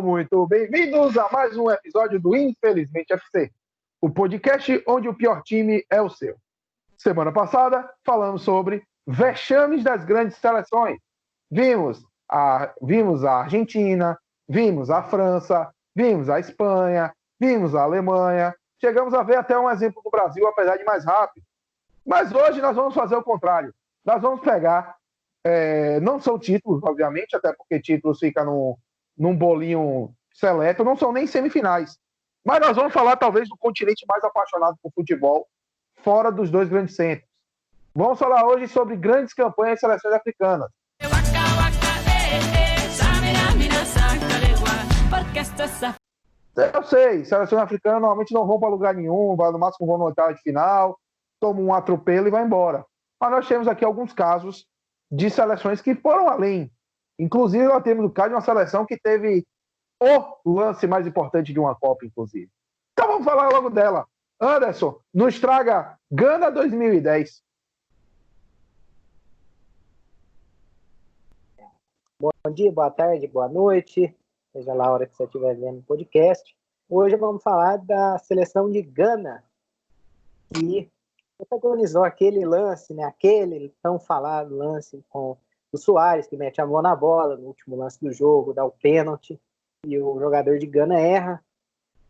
Sejam muito bem-vindos a mais um episódio do Infelizmente FC, o podcast onde o pior time é o seu. Semana passada, falamos sobre vexames das grandes seleções. Vimos a Argentina, vimos a França, vimos a Espanha, vimos a Alemanha. Chegamos a ver até um exemplo do Brasil, apesar de mais rápido. Mas hoje nós vamos fazer o contrário. Nós vamos pegar, não são títulos, obviamente, até porque títulos ficam num bolinho seleto, não são nem semifinais. Mas nós vamos falar, talvez, do continente mais apaixonado por futebol, fora dos dois grandes centros. Vamos falar hoje sobre grandes campanhas de seleções africanas. Eu sei, seleções africanas normalmente não vão para lugar nenhum, no máximo vão no oitavo de final, tomam um atropelo e vai embora. Mas nós temos aqui alguns casos de seleções que foram além. Inclusive, nós temos o caso de uma seleção que teve o lance mais importante de uma Copa, inclusive. Então vamos falar logo dela. Anderson, nos traga Gana 2010. Bom dia, boa tarde, boa noite, seja lá a hora que você estiver vendo o podcast. Hoje vamos falar da seleção de Gana, que protagonizou aquele lance, né? Aquele tão falado lance com o Soares, que mete a mão na bola no último lance do jogo, dá o pênalti, e o jogador de Gana erra.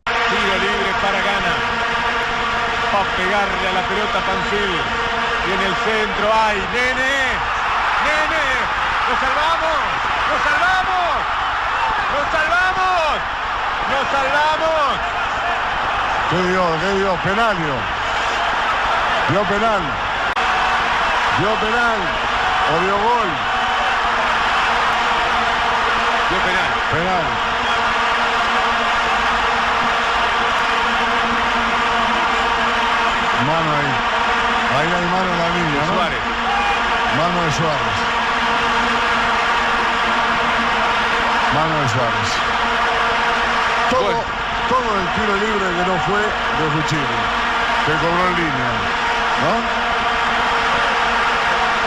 Tiro livre para Gana. Va a pegarle a la pelota Pancil. Y en el centro hay Nene. Nene. ¡Nos salvamos! ¡Nos salvamos! ¡Nos salvamos! ¡Nos salvamos! ¿Qué dio? Penal, dio. Dio penal. Dio penal. O dio gol. Dio penal. Penal. Mano ahí. Ahí hay mano en la línea, ¿no? Suárez. Mano de Suárez. Mano de Suárez. Todo el tiro libre que no fue de Fuchini, que cobró en línea, ¿no?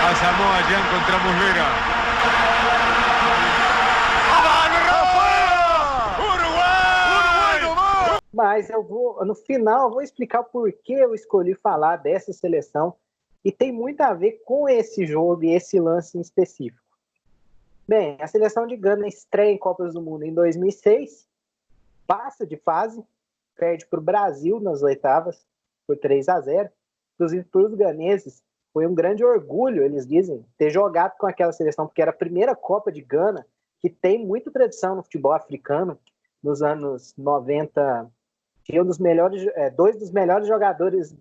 A Samoa ya encontramos Vera. Mas no final, eu vou explicar por que eu escolhi falar dessa seleção e tem muito a ver com esse jogo e esse lance em específico. Bem, a seleção de Gana estreia em Copas do Mundo em 2006, passa de fase, perde para o Brasil nas oitavas por 3-0. Inclusive, para os ganeses, foi um grande orgulho, eles dizem, ter jogado com aquela seleção, porque era a primeira Copa de Gana, que tem muita tradição no futebol africano. Nos anos 90, tinha dois dos melhores jogadores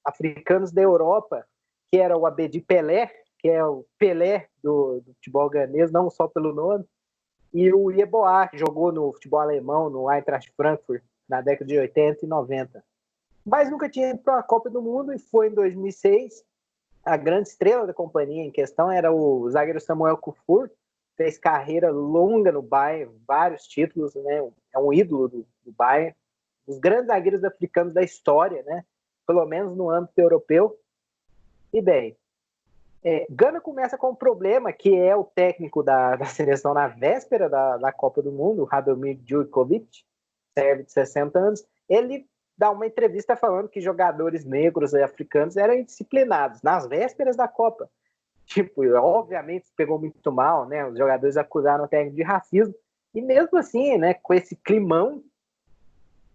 africanos da Europa, que era o Abedi Pelé, que é o Pelé do futebol ganês, não só pelo nome, e o Yeboah, que jogou no futebol alemão, no Eintracht Frankfurt, na década de 80 e 90. Mas nunca tinha ido para uma Copa do Mundo, e foi em 2006. A grande estrela da companhia em questão era o zagueiro Samuel Kufur, fez carreira longa no Bayern, vários títulos, né? É um ídolo do Bayern, dos grandes zagueiros africanos da história, né? Pelo menos no âmbito europeu. E bem, Gana começa com um problema, que é o técnico da seleção na véspera da Copa do Mundo, Radomir Djurkovic, serve de 60 anos. Ele dá uma entrevista falando que jogadores negros e africanos eram indisciplinados nas vésperas da Copa. Tipo, obviamente pegou muito mal, né? Os jogadores acusaram o técnico de racismo. E mesmo assim, né, com esse climão,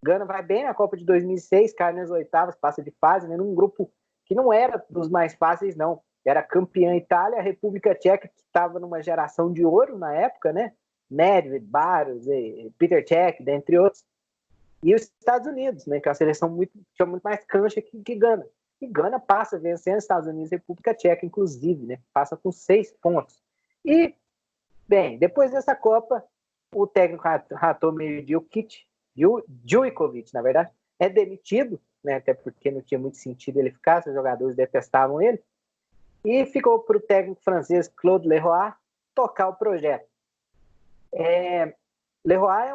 Gana vai bem na Copa de 2006, cai nas oitavas, passa de fase, né, num grupo que não era dos mais fáceis, não. Era campeã Itália, a República Tcheca, que estava numa geração de ouro na época, né? Nedved, Barros, Peter Cech, dentre outros. E os Estados Unidos, né, que é uma seleção tinha muito mais cancha que Gana. E Gana passa vencendo os Estados Unidos e República Tcheca, inclusive, né? Passa com 6 pontos. E, bem, depois dessa Copa, o técnico Radomir Djurkovic, na verdade, é demitido, né? Até porque não tinha muito sentido ele ficar, os jogadores detestavam ele. E ficou para o técnico francês Claude Leroy tocar o projeto. Leroy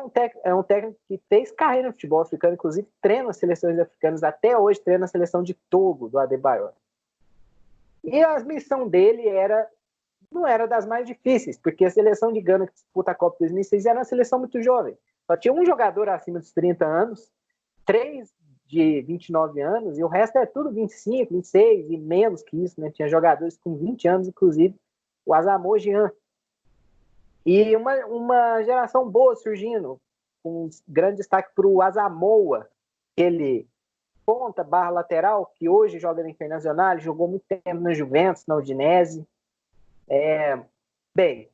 é um técnico que fez carreira no futebol africano, inclusive treina as seleções africanas, até hoje treina a seleção de Togo, do Adebayor. E a missão dele era não era das mais difíceis, porque a seleção de Gana que disputa a Copa 2006 era uma seleção muito jovem. Só tinha um jogador acima dos 30 anos, 3 de 29 anos, e o resto é tudo 25, 26 e menos que isso, né? Tinha jogadores com 20 anos, inclusive o Asamoah Gyan. E uma geração boa surgindo, com grande destaque para o Asamoah, ele ponta barra lateral, que hoje joga na Internacional, jogou muito tempo na Juventus, na Udinese. Bem,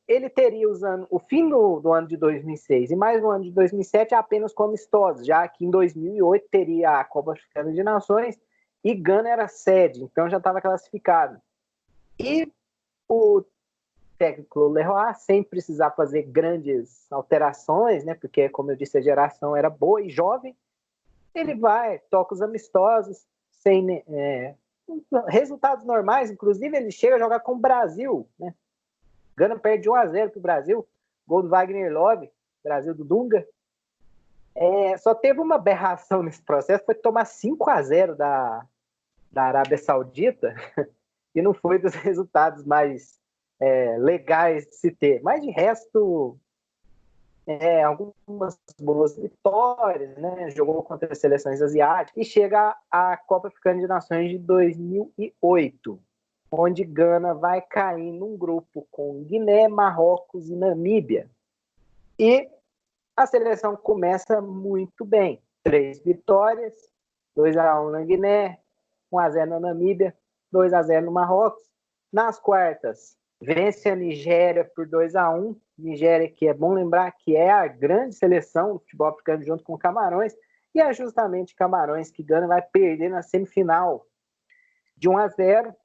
ele teria usando o fim do ano de 2006 e mais no ano de 2007 apenas como amistosos, já que em 2008 teria a Copa Africana de Nações e Gana era sede, então já estava classificado. E o técnico Leroy, sem precisar fazer grandes alterações, né, porque, como eu disse, a geração era boa e jovem, ele vai, toca os amistosos, sem resultados normais, inclusive ele chega a jogar com o Brasil, né? Gana perde 1-0 para o Brasil, gol do Wagner Love, Brasil do Dunga. Só teve uma aberração nesse processo, foi tomar 5-0 da Arábia Saudita, e não foi dos resultados mais legais de se ter. Mas de resto, algumas boas vitórias, né? Jogou contra as seleções asiáticas e chega à Copa Africana de Nações de 2008. Onde Gana vai cair num grupo com Guiné, Marrocos e Namíbia. E a seleção começa muito bem. 3 vitórias, 2-1 na Guiné, 1-0 na Namíbia, 2-0 no Marrocos. Nas quartas, vence a Nigéria por 2-1. Nigéria, que é bom lembrar que é a grande seleção do futebol africano junto com Camarões. E é justamente Camarões que Gana vai perder na semifinal de 1-0.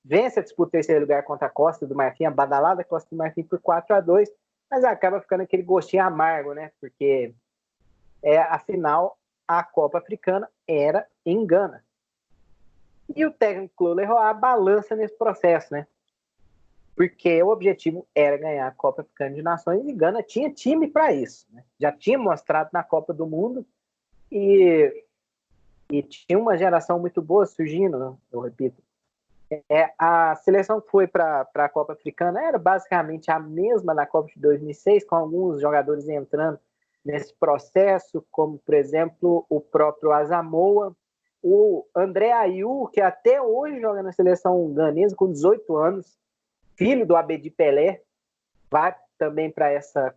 Vence a disputa em terceiro lugar contra a Costa do Marfim, a badalada Costa do Marfim por 4-2, mas acaba ficando aquele gostinho amargo, né? Porque afinal a Copa Africana era em Gana. E o técnico Leroy balança nesse processo, né? Porque o objetivo era ganhar a Copa Africana de Nações e Gana tinha time para isso, né? Já tinha mostrado na Copa do Mundo e tinha uma geração muito boa surgindo, né? Eu repito. A seleção que foi para a Copa Africana era basicamente a mesma da Copa de 2006, com alguns jogadores entrando nesse processo, como, por exemplo, o próprio Asamoah, o André Ayew, que até hoje joga na seleção ganesa com 18 anos, filho do Abedi Pelé, vai também para essa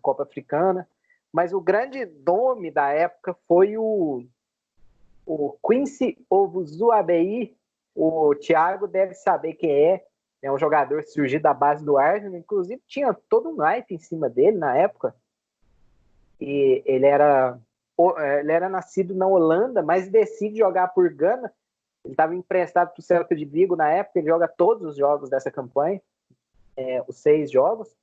Copa Africana. Mas o grande nome da época foi o Quincy Ovuzu-Abeyi. O Thiago deve saber quem é um jogador surgido da base do Arsenal, inclusive tinha todo um hype em cima dele na época, e ele era nascido na Holanda, mas decide jogar por Gana. Ele estava emprestado para o Celta de Vigo na época, ele joga todos os jogos dessa campanha, os 6 jogos,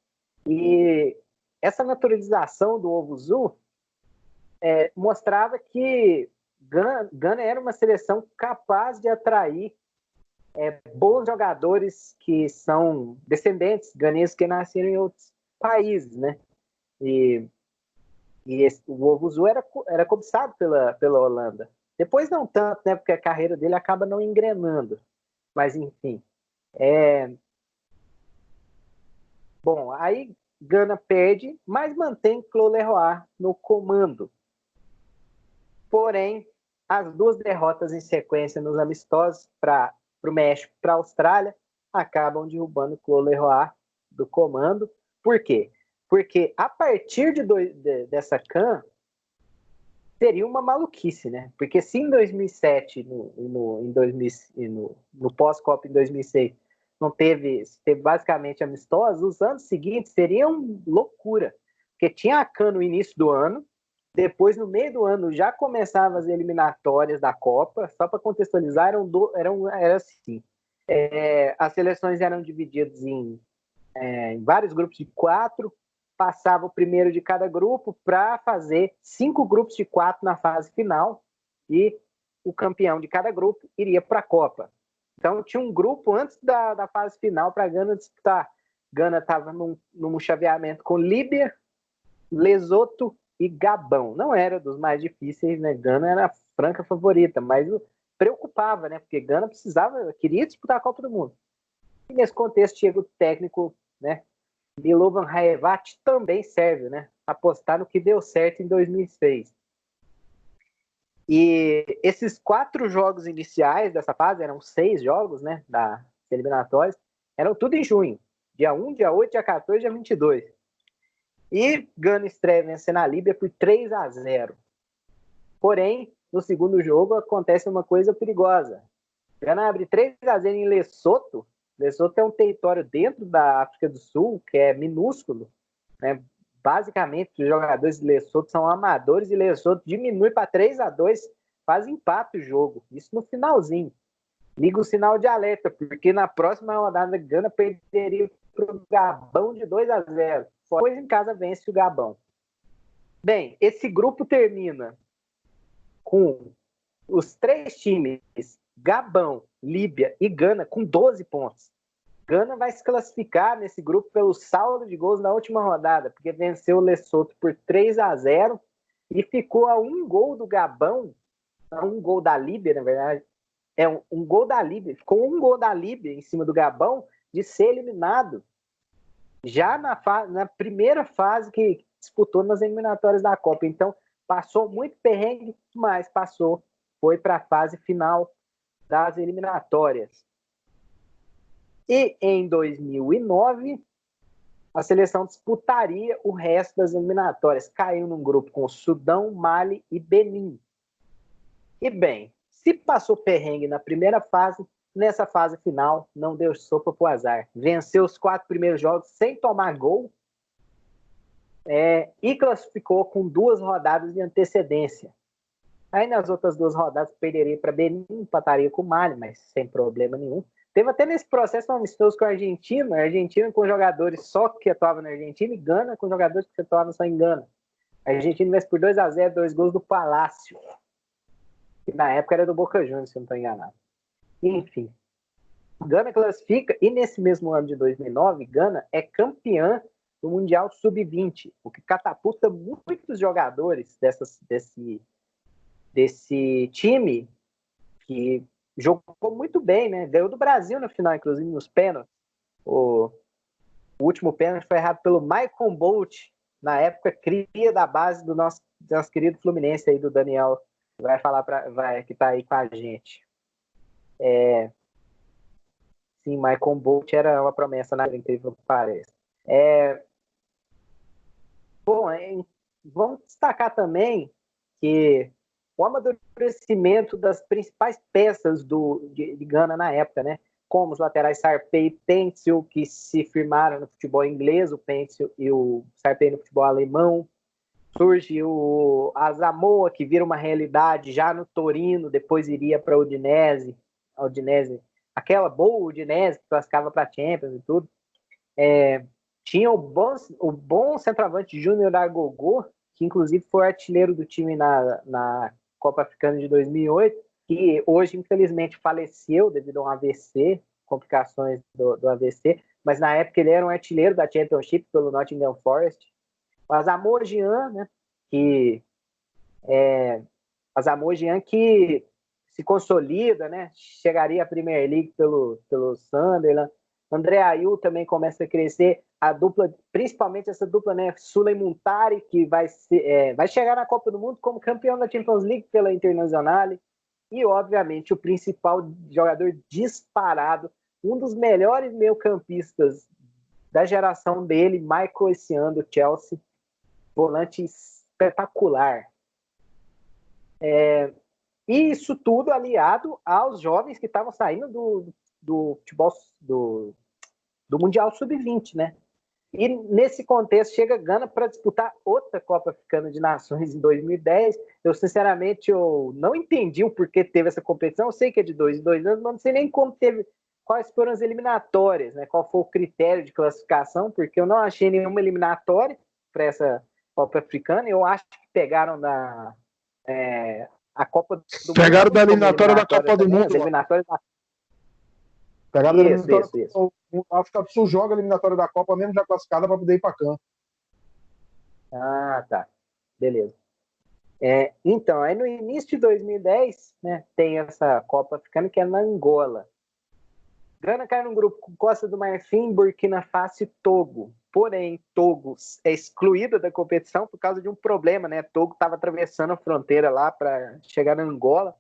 e essa naturalização do Ovuzu mostrava que Gana era uma seleção capaz de atrair bons jogadores que são descendentes ganeses que nasceram em outros países, né? E o Ovuzu era cobiçado pela Holanda. Depois não tanto, né? Porque a carreira dele acaba não engrenando. Mas, enfim. Bom, aí Gana perde, mas mantém Claude Leroy no comando. Porém, as 2 derrotas em sequência nos amistosos para o México e para a Austrália acabam derrubando o Claude Leroy do comando. Por quê? Porque a partir dessa CAN seria uma maluquice, né? Porque se em 2007, no pós-Copa em 2006, teve basicamente amistosos, os anos seguintes seriam loucura. Porque tinha a CAN no início do ano, depois, no meio do ano, já começavam as eliminatórias da Copa. Só para contextualizar, era assim. As seleções eram divididas em vários grupos de 4. Passava o primeiro de cada grupo para fazer 5 grupos de 4 na fase final. E o campeão de cada grupo iria para a Copa. Então, tinha um grupo antes da fase final para a Gana disputar. Gana estava num chaveamento com Líbia, Lesoto e Gabão. Não era dos mais difíceis, né? Gana era a franca favorita, mas preocupava, né? Porque Gana queria disputar a Copa do Mundo. E nesse contexto chega o técnico, né, Milovan Rajevac, também serve, né, apostar no que deu certo em 2006. E esses 4 jogos iniciais dessa fase, eram 6 jogos, né, das eliminatórias, eram tudo em junho. Dia 1, dia 8, dia 14, dia 22. E Gana estreia vencendo a Líbia por 3-0. Porém, no segundo jogo acontece uma coisa perigosa. Gana abre 3-0 em Lesoto. Lesoto é um território dentro da África do Sul, que é minúsculo, né? Basicamente, os jogadores de Lesoto são amadores e Lesoto diminui para 3-2, faz empate o jogo. Isso no finalzinho. Liga o sinal de alerta, porque na próxima rodada Gana perderia para o Gabão de 2-0. Depois em casa vence o Gabão. Bem, esse grupo termina com os 3 times, Gabão, Líbia e Gana, com 12 pontos. Gana vai se classificar nesse grupo pelo saldo de gols na última rodada, porque venceu o Lesoto por 3-0 e ficou a 1 gol do Gabão, a 1 gol da Líbia, na verdade. Um gol da Líbia, ficou 1 gol da Líbia em cima do Gabão de ser eliminado já na primeira fase que disputou nas eliminatórias da Copa. Então, passou muito perrengue, mas foi para a fase final das eliminatórias. E em 2009, a seleção disputaria o resto das eliminatórias. Caiu num grupo com Sudão, Mali e Benin. E bem, se passou perrengue na primeira fase, nessa fase final não deu sopa pro azar. Venceu os 4 primeiros jogos sem tomar gol e classificou com 2 rodadas de antecedência. Aí nas outras 2 rodadas perderia para Benin, empataria com o Mali, mas sem problema nenhum. Teve até nesse processo um amistoso com a Argentina com jogadores só que atuavam na Argentina e Gana com jogadores que atuavam só em Gana. A Argentina vence por 2-0, 2 gols do Palácio, que na época era do Boca Juniors, se eu não estou enganado. Enfim, Gana classifica e nesse mesmo ano de 2009, Gana é campeã do Mundial Sub-20, o que catapulta muitos jogadores desse time que jogou muito bem, né? Ganhou do Brasil no final, inclusive nos pênaltis. O último pênalti foi errado pelo Michael Bolt, na época cria da base do nosso querido Fluminense aí, do Daniel, que tá aí com a gente. Sim, Michael Bolt era uma promessa na incrível que pareça. Bom, vamos destacar também que o amadurecimento das principais peças de Gana na época, né? Como os laterais Sarpei e Pencil, que se firmaram no futebol inglês, o Pencil e o Sarpei no futebol alemão. Surge o Asamoah, que vira uma realidade já no Torino, depois iria para a Udinese, aquela boa Udinese que classificava para a Champions e tudo. Tinha o bom centroavante Júnior Agogô, que inclusive foi artilheiro do time na Copa Africana de 2008, que hoje infelizmente faleceu devido a um AVC, complicações do AVC, mas na época ele era um artilheiro da Championship pelo Nottingham Forest. O Asamoah Gyan, né, que se consolida, né, chegaria à Premier League pelo Sunderland. André Ayew também começa a crescer, a dupla, principalmente essa dupla, né, Suley Muntari, que vai chegar na Copa do Mundo como campeão da Champions League pela Internazionale, e obviamente o principal jogador disparado, um dos melhores meio-campistas da geração dele, Michael Essien, do Chelsea, volante espetacular. E isso tudo aliado aos jovens que estavam saindo do futebol do Mundial Sub-20, né? E nesse contexto chega Gana para disputar outra Copa Africana de Nações em 2010. Eu sinceramente não entendi o porquê teve essa competição. Eu sei que é de 2 em 2 anos, mas não sei nem quais foram as eliminatórias, né? Qual foi o critério de classificação, porque eu não achei nenhuma eliminatória para essa Copa Africana. Eu acho que pegaram a Copa do Mundo. Pegaram da eliminatória da Copa do Mundo. Pegaram a eliminatória. A África do Sul joga a eliminatória da Copa, mesmo já classificada, para poder ir para CAN. Ah, tá. Beleza. Então, aí no início de 2010, né, tem essa Copa Africana que é na Angola. Gana cai num grupo com Costa do Marfim, Burkina Faso e Togo. Porém, Togo é excluída da competição por causa de um problema, né? Togo estava atravessando a fronteira lá para chegar na Angola.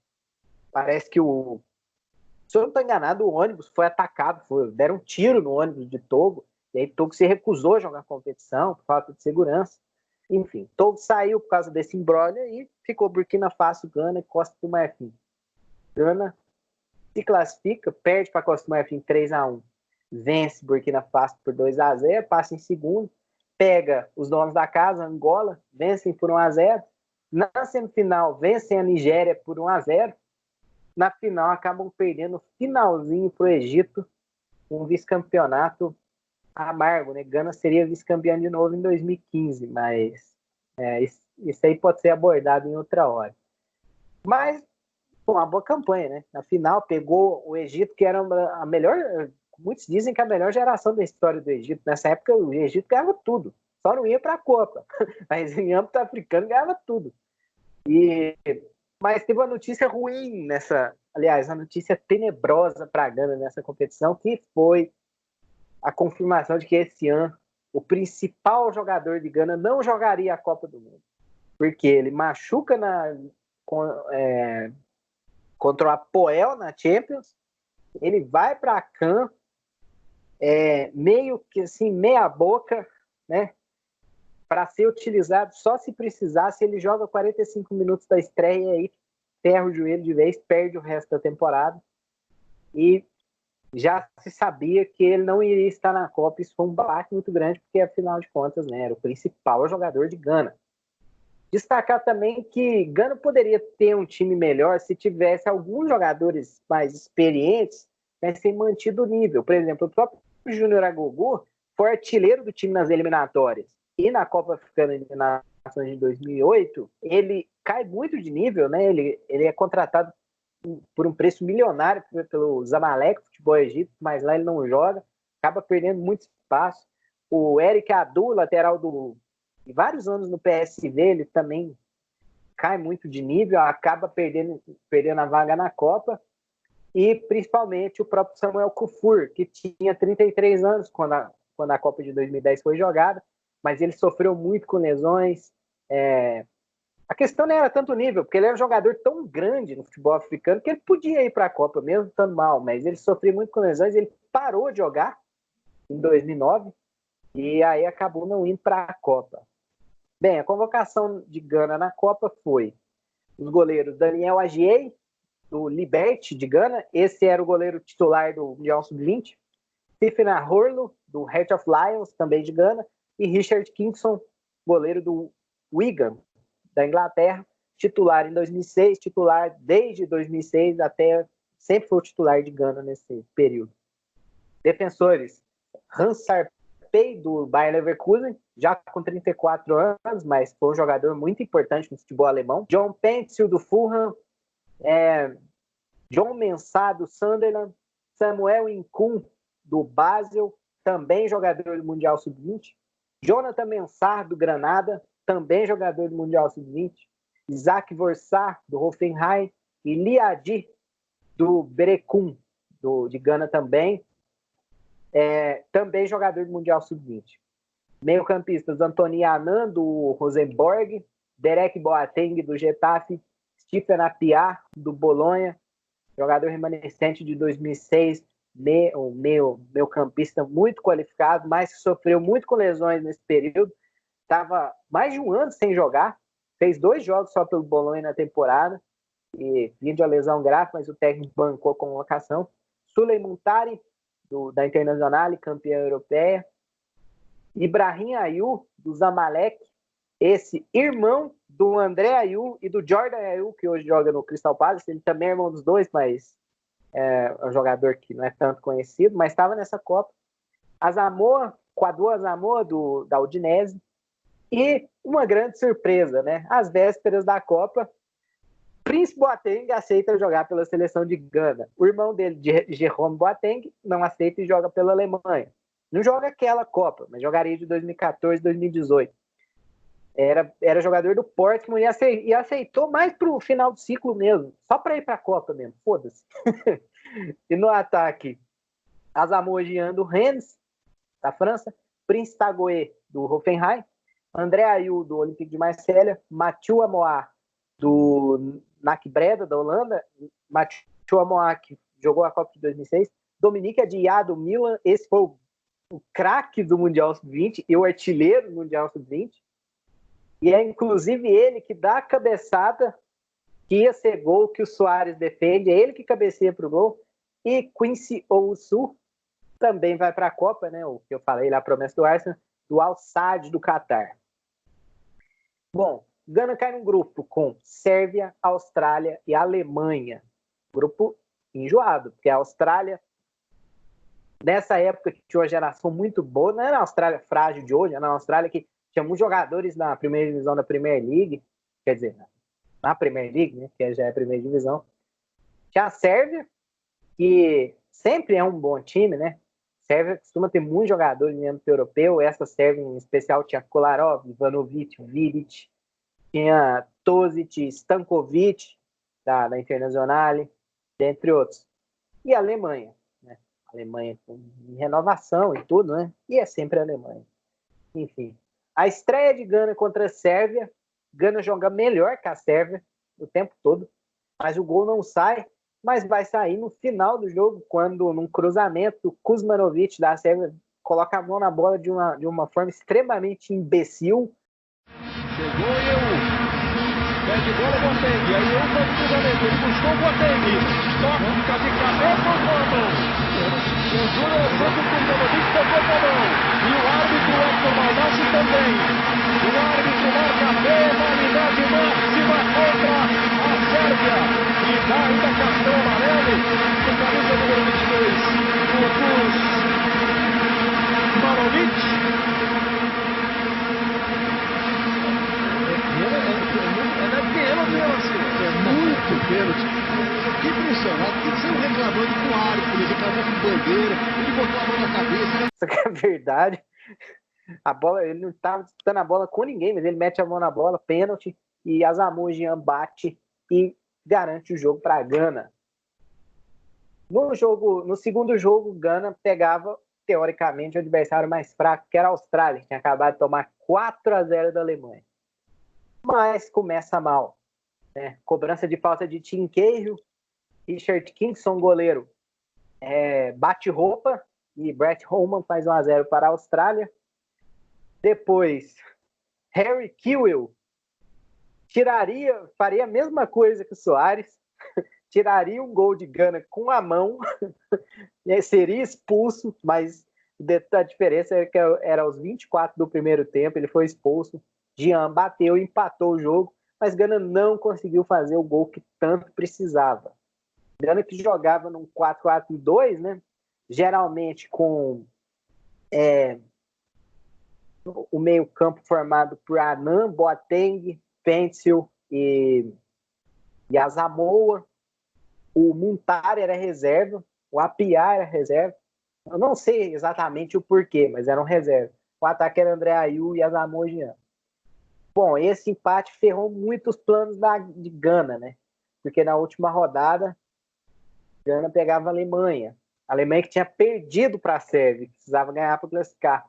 Parece que se eu não estou enganado, o ônibus foi atacado, deram um tiro no ônibus de Togo, e aí Togo se recusou a jogar a competição por falta de segurança. Enfim, Togo saiu por causa desse imbróglio e ficou Burkina Faso, Gana e Costa do Marfim. Gana se classifica, perde para Costa do Marfim 3-1, vence Burkina Faso por 2-0, passa em segundo, pega os donos da casa, Angola, vencem por 1-0, na semifinal vencem a Nigéria por 1-0, na final acabam perdendo finalzinho para o Egito, um vice-campeonato amargo, né? Gana seria vice-campeão de novo em 2015, mas isso aí pode ser abordado em outra hora. Mas foi uma boa campanha, né? Na final pegou o Egito, que era a melhor, muitos dizem que a melhor geração da história do Egito. Nessa época o Egito ganhava tudo, só não ia para a Copa, mas em âmbito africano ganhava tudo. Mas teve uma notícia ruim uma notícia tenebrosa para a Gana nessa competição, que foi a confirmação de que esse ano o principal jogador de Gana não jogaria a Copa do Mundo, porque ele machuca contra o Apoel na Champions, ele vai para a CAN, meio que assim, meia boca, né, para ser utilizado só se precisasse. Ele joga 45 minutos da estreia e aí ferra o joelho de vez, perde o resto da temporada, e já se sabia que ele não iria estar na Copa. Isso foi um baque muito grande, porque afinal de contas, né, era o principal jogador de Gana. Destacar também que Gana poderia ter um time melhor se tivesse alguns jogadores mais experientes, mas sem mantido o nível. Por exemplo, o próprio Júnior Agogo foi artilheiro do time nas eliminatórias. E na Copa Africana de Nações de 2008, ele cai muito de nível, né? Ele é contratado por um preço milionário pelo Zamalek, futebol egípcio, mas lá ele não joga, acaba perdendo muito espaço. O Eric Adu, lateral de vários anos no PSV, ele também cai muito de nível, acaba perdendo a vaga na Copa. E principalmente o próprio Samuel Kufur, que tinha 33 anos quando a Copa de 2010 foi jogada, mas ele sofreu muito com lesões. A questão não era tanto nível, porque ele era um jogador tão grande no futebol africano que ele podia ir para a Copa mesmo estando mal, mas ele sofreu muito com lesões, ele parou de jogar em 2009 e aí acabou não indo para a Copa. Bem, a convocação de Gana na Copa foi os goleiros Daniel Agier, do Liberty de Gana, esse era o goleiro titular do Mundial Sub-20, Stephen Ahorlo, do Heart of Lions, também de Gana, e Richard Kingston, goleiro do Wigan, da Inglaterra, titular em 2006, titular desde 2006 até, sempre foi o titular de Gana nesse período. Defensores, Hans Sarpey, do Bayer Leverkusen, já com 34 anos, mas foi um jogador muito importante no futebol alemão. John Pencil, do Fulham, John Mensah, do Sunderland, Samuel Incum, do Basel, também jogador do Mundial Sub-20, Jonathan Mensah, do Granada, também jogador do Mundial Sub-20, Isaac Vorsah, do Hoffenheim, e Liadi, do Berekum, de Gana também, também jogador do Mundial Sub-20. Meio-campistas, Antony Annan, do Rosenborg, Derek Boateng, do Getafe, Stephen Appiah, do Bolonha, jogador remanescente de 2006, meio-campista muito qualificado, mas que sofreu muito com lesões nesse período. Estava mais de um ano sem jogar, fez 2 jogos só pelo Bolonha na temporada, e vinha de uma lesão grave, mas o técnico bancou a convocação. Suley Muntari, da Internazionale, campeã europeia. Ibrahim Ayew, do Zamalek, esse irmão do André Ayew e do Jordan Ayew, que hoje joga no Crystal Palace. Ele também é irmão dos dois, mas é um jogador que não é tanto conhecido, mas estava nessa Copa. Kwadwo Asamoah, da Udinese. E uma grande surpresa, né? Às vésperas da Copa, Prince Boateng aceita jogar pela seleção de Gana. O irmão dele, Jerome Boateng, não aceita e joga pela Alemanha. Não joga aquela Copa, mas jogaria de 2014, 2018. Era jogador do Portsmouth e aceitou mais pro final do ciclo mesmo, só para ir para a Copa mesmo, foda-se. E no ataque, Asamoah Gyan do Rennes, da França, Prince Tagoe do Hoffenheim, André Ayew do Olympique de Marselha, Mathieu Amoah do NAC Breda, da Holanda, Mathieu Amoah, que jogou a Copa de 2006, Dominique Adiyat do Milan, esse foi o craque do Mundial Sub-20 e o artilheiro do Mundial Sub-20, e é inclusive ele que dá a cabeçada que ia ser gol que o Soares defende, é ele que cabeceia para o gol, e Quincy Owusu também vai para a Copa, né? O que eu falei lá, a promessa do Arsenal, do Al Sadd do Catar. Bom, Gana cai num grupo com Sérvia, Austrália e Alemanha. Grupo enjoado, porque a Austrália, nessa época, tinha uma geração muito boa, não era a Austrália frágil de hoje, era a Austrália que tinha muitos jogadores na primeira divisão da Premier League, quer dizer, na Premier League, né, que já é a primeira divisão. Tinha a Sérvia, que sempre é um bom time, né? Sérvia costuma ter muitos jogadores em âmbito europeu. Essa Sérvia em especial tinha Kolarov, Ivanovic, Vidic, tinha Tozic, Stankovic da Internazionale, dentre outros. E a Alemanha, né? A Alemanha com renovação e tudo, né? E é sempre a Alemanha. Enfim, a estreia de Gana contra a Sérvia, Gana joga melhor que a Sérvia o tempo todo, mas o gol não sai, mas vai sair no final do jogo, quando num cruzamento, o Kuzmanovic da Sérvia coloca a mão na bola de uma forma extremamente imbecil. Chegou eu. Pede bola Boateng. Aí eu faz o cruzamento. Ele buscou o Boateng. Toca de cabeça o Mano. O Júnior Santos com o Kuzmanovic tocou com a mão. E o árbitro Hector Baldassi também. O árbitro marca a penalidade máxima contra a Sérvia. E dá ainda cartão amarelo com camisa número 22. O Kuzmanovic. É muito pênalti. Eu fiquei impressionado. Tem que ser um reclamando com o árbitro, ele reclamou com bandeira, ele botou a mão na cabeça. Isso que é verdade. A bola, ele não estava disputando a bola com ninguém, mas ele mete a mão na bola, pênalti, e Asamoah Gyan bate e garante o jogo para a Gana. No segundo jogo, Gana pegava, teoricamente, o adversário mais fraco, que era a Austrália, que tinha acabado de tomar 4-0 da Alemanha. Mas começa mal, né? Cobrança de falta de Tim Cahill, Richard Kingson, goleiro, bate roupa e Brett Holman faz 1-0 para a Austrália. Depois, Harry Kewell faria a mesma coisa que o Soares, tiraria um gol de Gana com a mão, seria expulso, mas a diferença é que era aos 24 do primeiro tempo, ele foi expulso. Gyan bateu e empatou o jogo, mas Gana não conseguiu fazer o gol que tanto precisava. Gana que jogava num 4-4-2, né? Geralmente com o meio-campo formado por Anand, Boateng, Pencil e Asamoah. O Muntari era reserva, o Appiah era reserva. Eu não sei exatamente o porquê, mas eram reserva. O ataque era André Ayew e Asamoah Gyan. Bom, esse empate ferrou muito os planos de Gana, né? Porque na última rodada, Gana pegava a Alemanha. A Alemanha que tinha perdido para a Sérvia, precisava ganhar para classificar.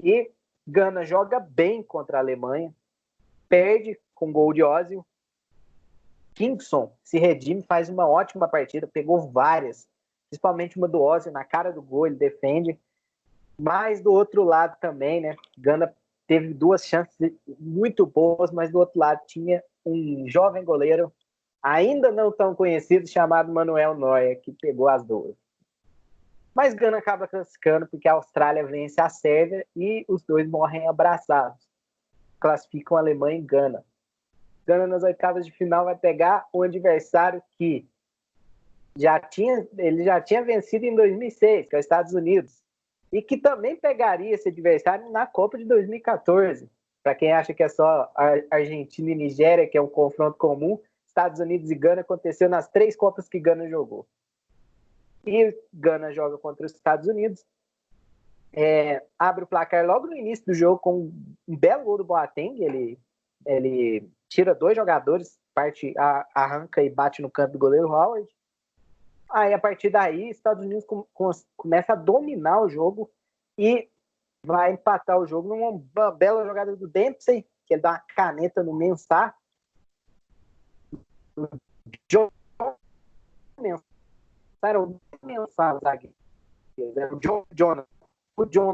E Gana joga bem contra a Alemanha, perde com gol de Ozil. Kingson se redime, faz uma ótima partida, pegou várias, principalmente uma do Ozil na cara do gol, ele defende. Mas do outro lado também, né? Gana teve duas chances muito boas, mas do outro lado tinha um jovem goleiro, ainda não tão conhecido, chamado Manuel Neuer, que pegou as duas. Mas Gana acaba classificando porque a Austrália vence a Sérvia e os dois morrem abraçados. Classificam a Alemanha e Gana. Gana nas oitavas de final vai pegar um adversário que ele já tinha vencido em 2006, que é os Estados Unidos. E que também pegaria esse adversário na Copa de 2014. Para quem acha que é só Argentina e Nigéria, que é um confronto comum, Estados Unidos e Gana aconteceu nas 3 Copas que Gana jogou. E Gana joga contra os Estados Unidos. Abre o placar logo no início do jogo com um belo gol do Boateng. Ele tira 2 jogadores, arranca e bate no canto do goleiro Howard. Aí, a partir daí, Estados Unidos começa a dominar o jogo e vai empatar o jogo numa bela jogada do Dempsey, que ele dá uma caneta no Mensah. O John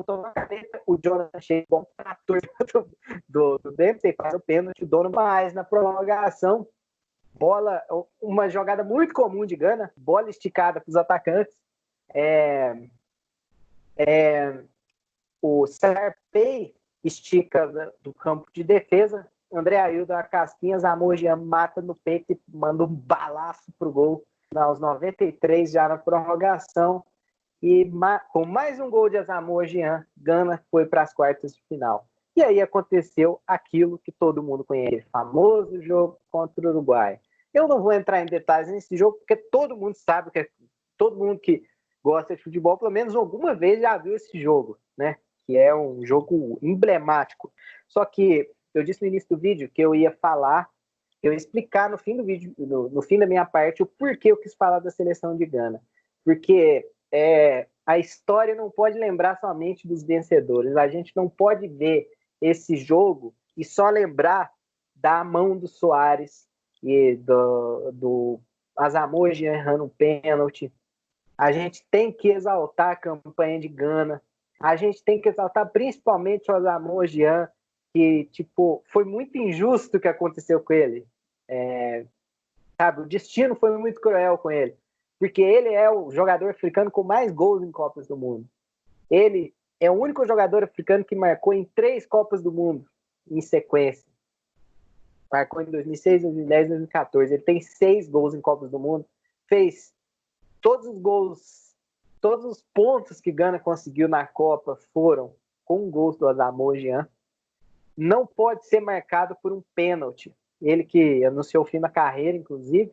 toma a caneta, o Jonathan chega bom trator do Dempsey, faz o pênalti, o dono mais na prorrogação. Bola, uma jogada muito comum de Gana, bola esticada para os atacantes. O Sarpei estica do campo de defesa. André Ailton, a casquinha, Zamor Jean mata no peito e manda um balaço pro gol aos 93, já na prorrogação. E com mais um gol de Zamor Jean, Gana foi para as quartas de final. E aí aconteceu aquilo que todo mundo conhece, famoso jogo contra o Uruguai. Eu não vou entrar em detalhes nesse jogo, porque todo mundo sabe, todo mundo que gosta de futebol, pelo menos alguma vez já viu esse jogo, né? Que é um jogo emblemático. Só que eu disse no início do vídeo que eu ia explicar no fim do vídeo, no fim da minha parte, o porquê eu quis falar da seleção de Gana. Porque a história não pode lembrar somente dos vencedores. A gente não pode ver esse jogo e só lembrar da mão do Soares e do Asamoah Gyan errando um pênalti. A gente tem que exaltar a campanha de Gana. A gente tem que exaltar principalmente o Asamoah Gyan, que foi muito injusto o que aconteceu com ele. Sabe, o destino foi muito cruel com ele, porque ele é o jogador africano com mais gols em Copas do Mundo. Ele é o único jogador africano que marcou em 3 Copas do Mundo em sequência. Marcou em 2006, 2010, 2014. Ele tem 6 gols em Copas do Mundo. Fez todos os gols, todos os pontos que Gana conseguiu na Copa foram com gols do Asamoah Gyan. Não pode ser marcado por um pênalti. Ele que anunciou o fim da carreira, inclusive,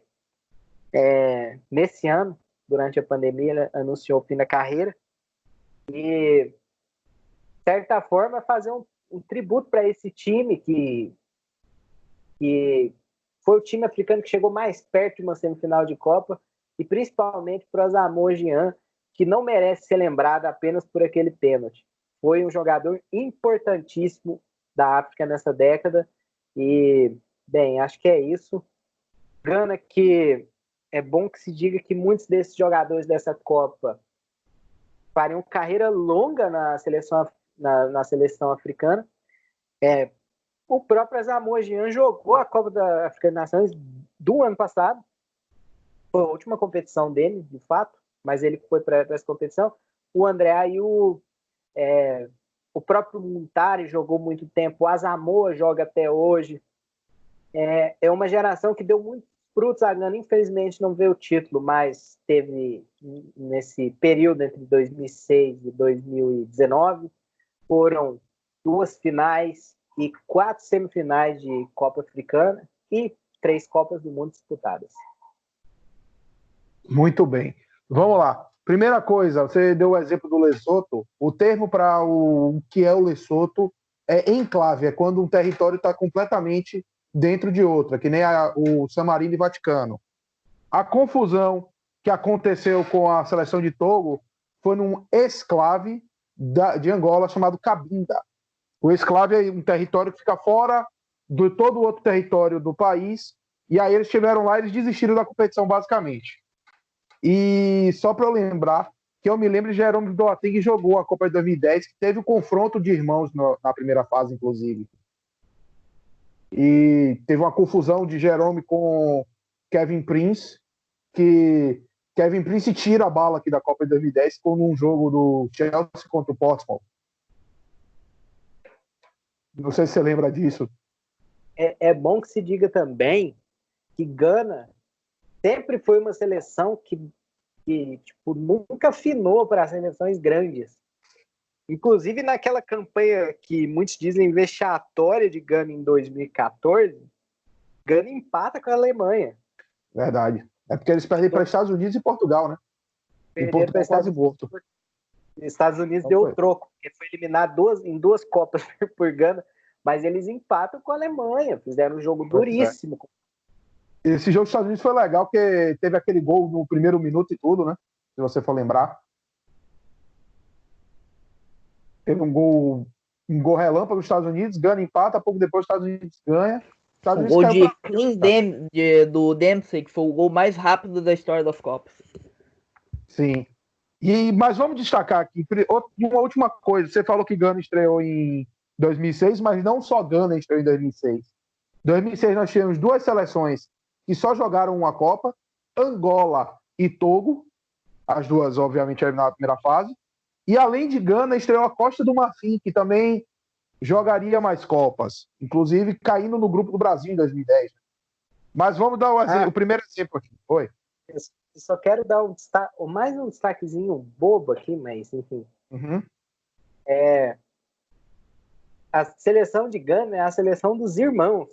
nesse ano, durante a pandemia, ele anunciou o fim da carreira. E, de certa forma, fazer um tributo para esse time que foi o time africano que chegou mais perto de uma semifinal de Copa, e principalmente para o Asamoah Gyan, que não merece ser lembrado apenas por aquele pênalti. Foi um jogador importantíssimo da África nessa década. E, bem, acho que é isso. Gana, que é bom que se diga que muitos desses jogadores dessa Copa fariam carreira longa na seleção africana. O próprio Asamoah Gyan jogou a Copa da África das Nações do ano passado. Foi a última competição dele, de fato, mas ele foi para essa competição. O André Ayew, o próprio Muntari jogou muito tempo, o Asamoah joga até hoje. É uma geração que deu muitos frutos. A Gana, infelizmente, não veio o título, mas teve, nesse período entre 2006 e 2019, foram 2 finais e 4 semifinais de Copa Africana e 3 Copas do Mundo disputadas. Muito bem. Vamos lá. Primeira coisa, você deu o exemplo do Lesoto. O termo para o que é o Lesoto é enclave, é quando um território está completamente dentro de outra, que nem o San Marino e Vaticano. A confusão que aconteceu com a seleção de Togo foi num exclave de Angola chamado Cabinda. O exclave é um território que fica fora de todo o outro território do país, e aí eles estiveram lá e eles desistiram da competição, basicamente. E só para eu lembrar, que eu me lembro de Jerome Boateng jogou a Copa de 2010, que teve o confronto de irmãos na primeira fase, inclusive. E teve uma confusão de Jerome com Kevin Prince, que Kevin Prince tira a bala aqui da Copa de 2010 com um jogo do Chelsea contra o Portsmouth. Não sei se você lembra disso. É bom que se diga também que Gana sempre foi uma seleção que nunca afinou para seleções grandes. Inclusive naquela campanha que muitos dizem vexatória de Gana em 2014, Gana empata com a Alemanha. Verdade. É porque eles perdem para os Estados Unidos e Portugal, né? E Portugal quase morto. Estados Unidos deu o troco, porque foi eliminado em 2 Copas por Gana, mas eles empatam com a Alemanha, fizeram um jogo duríssimo. Esse jogo dos Estados Unidos foi legal, porque teve aquele gol no primeiro minuto e tudo, né? Se você for lembrar. Teve um gol relâmpago dos Estados Unidos, Gana empata, pouco depois os Estados Unidos ganha. O gol do Dempsey, que foi o gol mais rápido da história das Copas. Sim. Mas vamos destacar aqui uma última coisa. Você falou que Gana estreou em 2006, mas não só Gana estreou em 2006. Em 2006 nós tivemos duas seleções que só jogaram uma Copa, Angola e Togo, as duas obviamente eliminadas na primeira fase, e além de Gana estreou a Costa do Marfim, que também jogaria mais Copas, inclusive caindo no grupo do Brasil em 2010. Mas vamos dar o primeiro exemplo aqui. Oi. Eu só quero dar mais um destaquezinho bobo aqui, mas enfim. Uhum. A seleção de Gana é a seleção dos irmãos,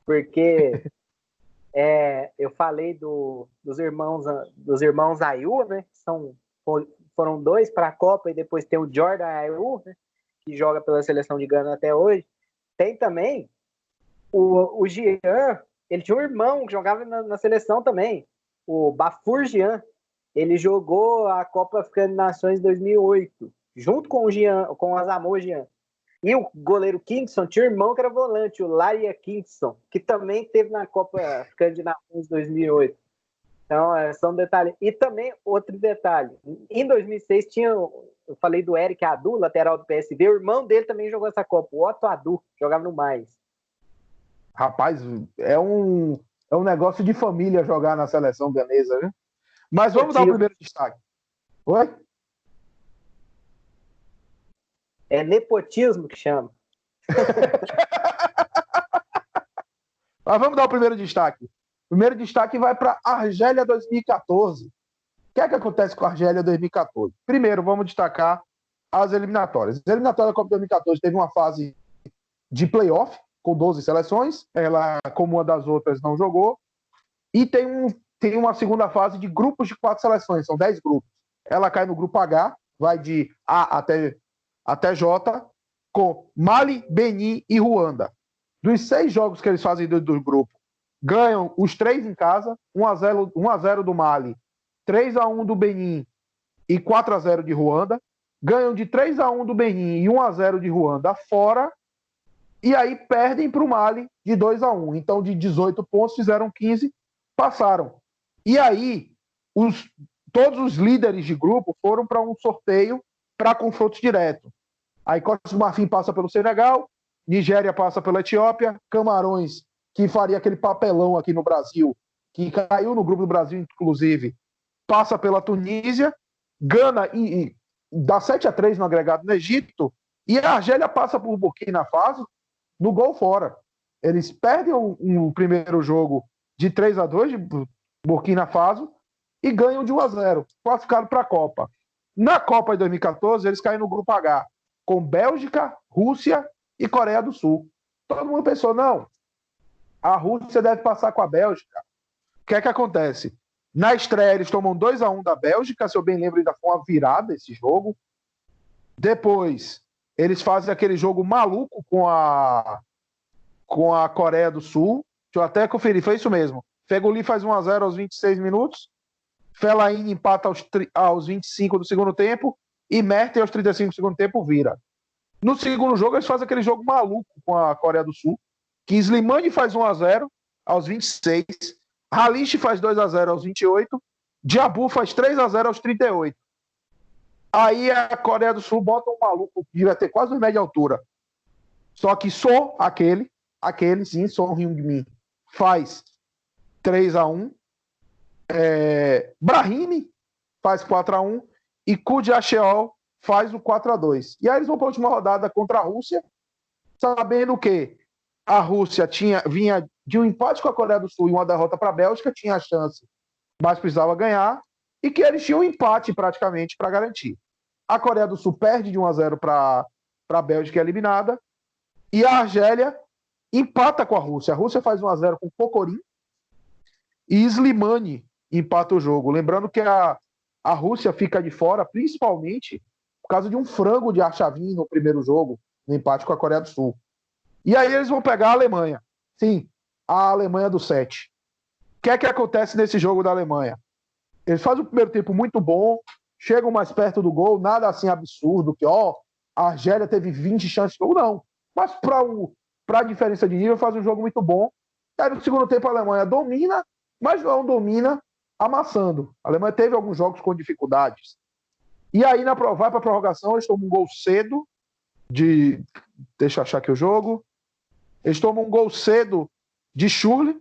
porque eu falei dos irmãos Ayew, né? Foram dois para a Copa, e depois tem o Jordan Ayew, né? Que joga pela seleção de Gana até hoje. Tem também o Jean, ele tinha um irmão que jogava na seleção também, o Bafur Jean. Ele jogou a Copa Africana de Nações 2008, junto com o Asamoah Gyan. E o goleiro Kingston tinha um irmão que era volante, o Laria Kingston, que também teve na Copa Africana de Nações 2008. Então, são detalhes. E também, outro detalhe, em 2006 eu falei do Eric Adu, lateral do PSV, o irmão dele também jogou essa Copa, o Otto Adu, jogava no Mais. Rapaz, é um negócio de família jogar na seleção ganesa, né? Mas vamos dar o primeiro destaque. Oi? É nepotismo que chama. Mas vamos dar o primeiro destaque. O primeiro destaque vai para a Argélia 2014. O que é que acontece com a Argélia 2014? Primeiro, vamos destacar as eliminatórias. A eliminatória da Copa 2014 teve uma fase de playoff, com 12 seleções. Ela, como uma das outras, não jogou. E tem uma segunda fase de grupos de 4 seleções, são 10 grupos. Ela cai no grupo H, vai de A até J, com Mali, Benin e Ruanda. Dos 6 jogos que eles fazem do grupo, ganham os 3 em casa, 1-0 do Mali, 3-1 do Benin e 4-0 de Ruanda. Ganham de 3-1 do Benin e 1-0 de Ruanda fora, e aí perdem para o Mali de 2-1. Então, de 18 pontos, fizeram 15, passaram. E aí, todos os líderes de grupo foram para um sorteio para confrontos diretos. Aí Costa do Marfim passa pelo Senegal, Nigéria passa pela Etiópia, Camarões, que faria aquele papelão aqui no Brasil, que caiu no grupo do Brasil, inclusive, passa pela Tunísia, Gana e dá 7-3 no agregado no Egito, e a Argélia passa por Burkina Faso no gol fora. Eles perdem o primeiro jogo de 3-2 de Burkina Faso e ganham de 1-0, classificado para a Copa. Na Copa de 2014, eles caem no grupo H, com Bélgica, Rússia e Coreia do Sul. Todo mundo pensou, não, a Rússia deve passar com a Bélgica. O que é que acontece? Na estreia, eles tomam 2-1 da Bélgica, se eu bem lembro, ainda foi uma virada esse jogo. Depois, eles fazem aquele jogo maluco com a Coreia do Sul. Deixa eu até conferir, foi isso mesmo. Feghouli faz 1-0 aos 26 minutos, Fellaini empata aos 25 do segundo tempo e Mertens aos 35 do segundo tempo vira. No segundo jogo, eles fazem aquele jogo maluco com a Coreia do Sul, que Slimani faz 1-0 aos 26, Halish faz 2-0 aos 28, Diabu faz 3-0 aos 38. Aí a Coreia do Sul bota um maluco que vai ter quase 1 metro de altura. Só que só aquele sim, Son Heung-min, faz 3-1. Brahimi faz 4-1 e Kudiacheol faz o 4-2. E aí eles vão para a última rodada contra a Rússia, sabendo que a Rússia vinha de um empate com a Coreia do Sul e uma derrota para a Bélgica, tinha a chance, mas precisava ganhar, e que eles tinham um empate praticamente para garantir. A Coreia do Sul perde de 1-0 para a Bélgica eliminada, e a Argélia empata com a Rússia. A Rússia faz 1-0 com Kokorin e Slimani empata o jogo. Lembrando que a Rússia fica de fora, principalmente por causa de um frango de Arshavin no primeiro jogo, no empate com a Coreia do Sul. E aí eles vão pegar a Alemanha. Sim, a Alemanha do 7. que é que acontece nesse jogo da Alemanha? Eles fazem o primeiro tempo muito bom, chegam mais perto do gol, nada assim absurdo, que a Argélia teve 20 chances de gol, não. Mas para a diferença de nível, faz um jogo muito bom. Aí no segundo tempo a Alemanha domina, mas não domina amassando. A Alemanha teve alguns jogos com dificuldades. E aí vai para a prorrogação, eles tomam um gol cedo deixa eu achar aqui o jogo. Eles tomam um gol cedo de Schürrle.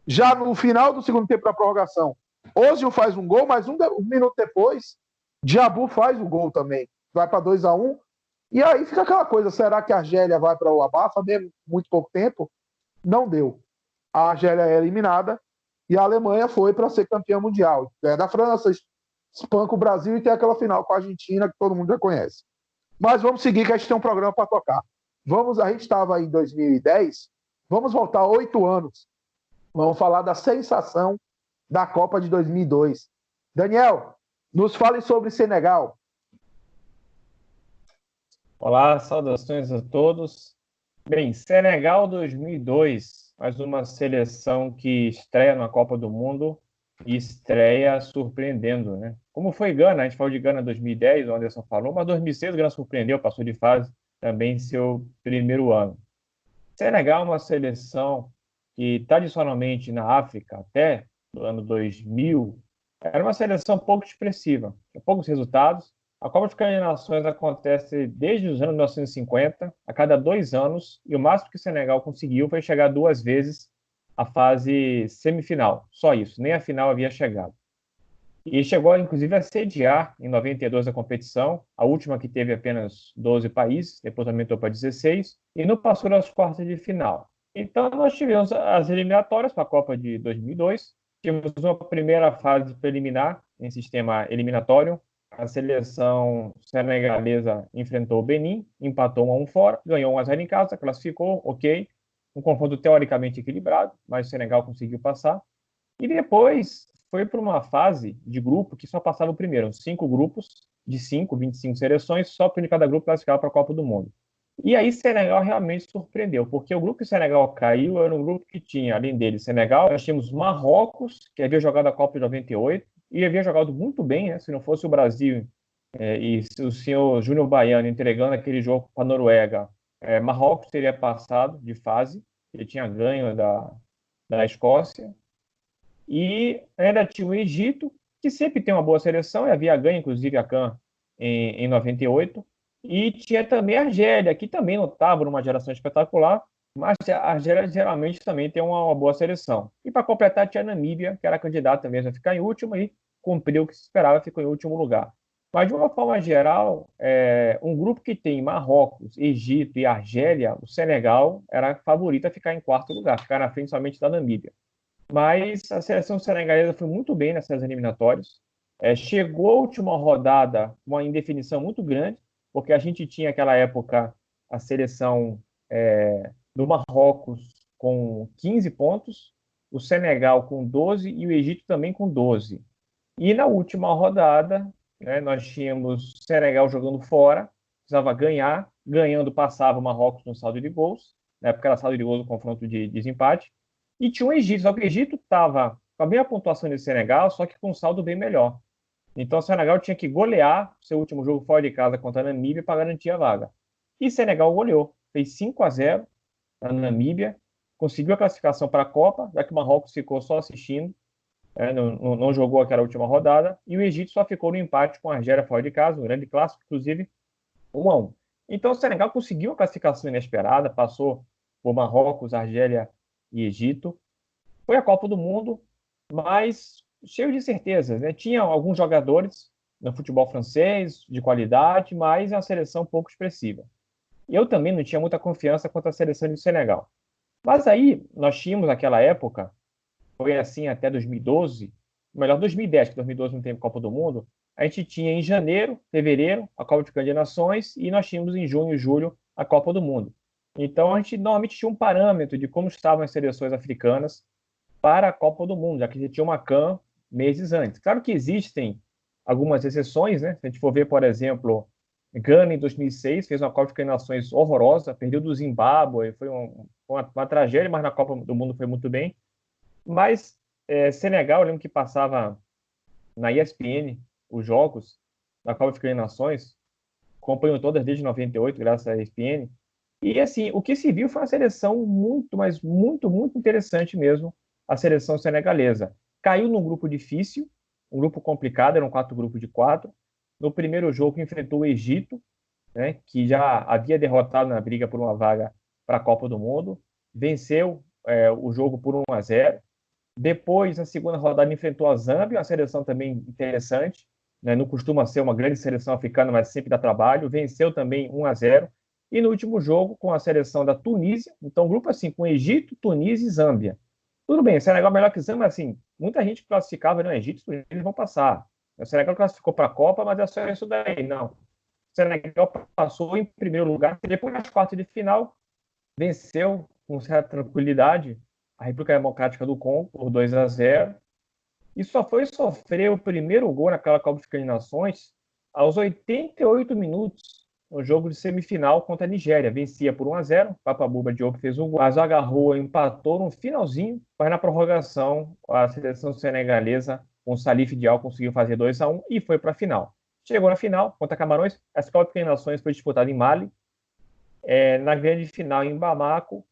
Já no final do segundo tempo da prorrogação, Ozil faz um gol, mas um minuto depois, Diabu faz o gol também. Vai para 2-1. E aí fica aquela coisa, será que a Argélia vai para o abafa mesmo? Muito pouco tempo? Não deu. A Argélia é eliminada e a Alemanha foi para ser campeã mundial. Ganha da França, espanca o Brasil e tem aquela final com a Argentina que todo mundo já conhece. Mas vamos seguir que a gente tem um programa para tocar. A gente estava em 2010, vamos voltar 8 anos. Vamos falar da sensação da Copa de 2002. Daniel, nos fale sobre Senegal. Olá, saudações a todos. Bem, Senegal 2002, mais uma seleção que estreia na Copa do Mundo e estreia surpreendendo, né? Como foi Gana, a gente falou de Gana 2010, o Anderson falou, mas 2006 o Gana surpreendeu, passou de fase também em seu primeiro ano. Senegal é uma seleção que tradicionalmente na África, até no ano 2000, era uma seleção pouco expressiva, tinha poucos resultados. A Copa de Nações acontece desde os anos 1950, a cada 2 anos, e o máximo que o Senegal conseguiu foi chegar 2 vezes à fase semifinal. Só isso, nem a final havia chegado. E chegou, inclusive, a sediar em 92 a competição, a última que teve apenas 12 países, depois aumentou para 16, e não passou das quartas de final. Então, nós tivemos as eliminatórias para a Copa de 2002, tivemos uma primeira fase preliminar em sistema eliminatório. A seleção senegalesa enfrentou o Benin, empatou 1-1 fora, ganhou 1-0 em casa, classificou, ok. Um confronto teoricamente equilibrado, mas o Senegal conseguiu passar. E depois foi para uma fase de grupo que só passava o primeiro, 5 grupos de 25 seleções, só para cada grupo classificava para a Copa do Mundo. E aí Senegal realmente surpreendeu, porque o grupo que o Senegal caiu era um grupo que tinha, além dele, Senegal, nós tínhamos Marrocos, que havia jogado a Copa de 98, e havia jogado muito bem, né? Se não fosse o Brasil e o senhor Júnior Baiano entregando aquele jogo para a Noruega, Marrocos teria passado de fase, ele tinha ganho da Escócia, e ainda tinha o Egito, que sempre tem uma boa seleção, e havia ganho, inclusive, a CAN em 98, e tinha também a Argélia, que também não estava numa geração espetacular, mas a Argélia geralmente também tem uma boa seleção. E para completar, tinha a Namíbia, que era candidata mesmo a ficar em último, e cumpriu o que se esperava, ficou em último lugar. Mas, de uma forma geral, um grupo que tem Marrocos, Egito e Argélia, o Senegal era favorito a ficar em quarto lugar, ficar na frente somente da Namíbia. Mas a seleção senegalesa foi muito bem nessas eliminatórias. Chegou a última rodada com uma indefinição muito grande, porque a gente tinha, naquela época, a seleção do Marrocos com 15 pontos, o Senegal com 12 e o Egito também com 12. E na última rodada, nós tínhamos o Senegal jogando fora, precisava ganhar, ganhando passava o Marrocos no saldo de gols, na época era saldo de gols no confronto de desempate, e tinha o Egito, só que o Egito estava com a mesma pontuação do Senegal, só que com um saldo bem melhor. Então o Senegal tinha que golear seu último jogo fora de casa contra a Namíbia para garantir a vaga. E Senegal goleou, fez 5-0 na Namíbia, conseguiu a classificação para a Copa, já que o Marrocos ficou só assistindo, não jogou aquela última rodada, e o Egito só ficou no empate com a Argélia fora de casa, um grande clássico, inclusive 1-1. Então o Senegal conseguiu a classificação inesperada, passou por Marrocos, Argélia e Egito. Foi a Copa do Mundo, mas cheio de certezas, né? Tinha alguns jogadores no futebol francês de qualidade, mas é uma seleção pouco expressiva. Eu também não tinha muita confiança quanto à seleção do Senegal. Mas aí nós tínhamos naquela época, foi assim até 2012, melhor 2010, que 2012 não teve Copa do Mundo, a gente tinha em janeiro, fevereiro, a Copa de Nações, e nós tínhamos em junho e julho a Copa do Mundo. Então a gente normalmente tinha um parâmetro de como estavam as seleções africanas para a Copa do Mundo, já que a gente tinha uma CAN meses antes. Claro que existem algumas exceções, né? Se a gente for ver, por exemplo, Gana em 2006 fez uma Copa de Nações horrorosa, perdeu do Zimbábue, foi uma tragédia, mas na Copa do Mundo foi muito bem. Mas Senegal, eu lembro que passava na ESPN os jogos da Copa Africana de Nações, acompanho todas desde 98, graças à ESPN, e assim, o que se viu foi uma seleção muito, mas muito, muito interessante mesmo, a seleção senegalesa. Caiu num grupo difícil, um grupo complicado, eram 4 grupos de 4. No primeiro jogo enfrentou o Egito, né, que já havia derrotado na briga por uma vaga para a Copa do Mundo, venceu o jogo por 1-0. Depois, na segunda rodada, enfrentou a Zâmbia, uma seleção também interessante, né, não costuma ser uma grande seleção africana, mas sempre dá trabalho, venceu também 1-0. E no último jogo, com a seleção da Tunísia, então grupo assim, com Egito, Tunísia e Zâmbia. Tudo bem, o Senegal é melhor que o Zâmbia, mas assim, muita gente classificava no Egito e Tunísia, eles vão passar. O Senegal classificou para a Copa, mas é só isso daí, não. O Senegal passou em primeiro lugar, depois nas quartas de final, venceu com certa tranquilidade a República Democrática do Congo por 2-0, e só foi sofrer o primeiro gol naquela Copa Africana de Nações aos 88 minutos, no jogo de semifinal contra a Nigéria. Vencia por 1-0, Papa Bouba Diop fez um gol, mas o Agarrou empatou no finalzinho, mas na prorrogação a seleção senegalesa, com o Salif Diao, conseguiu fazer 2-1 e foi para a final. Chegou na final contra Camarões, essa Copa Africana de Nações foi disputada em Mali. Na grande final em Bamako,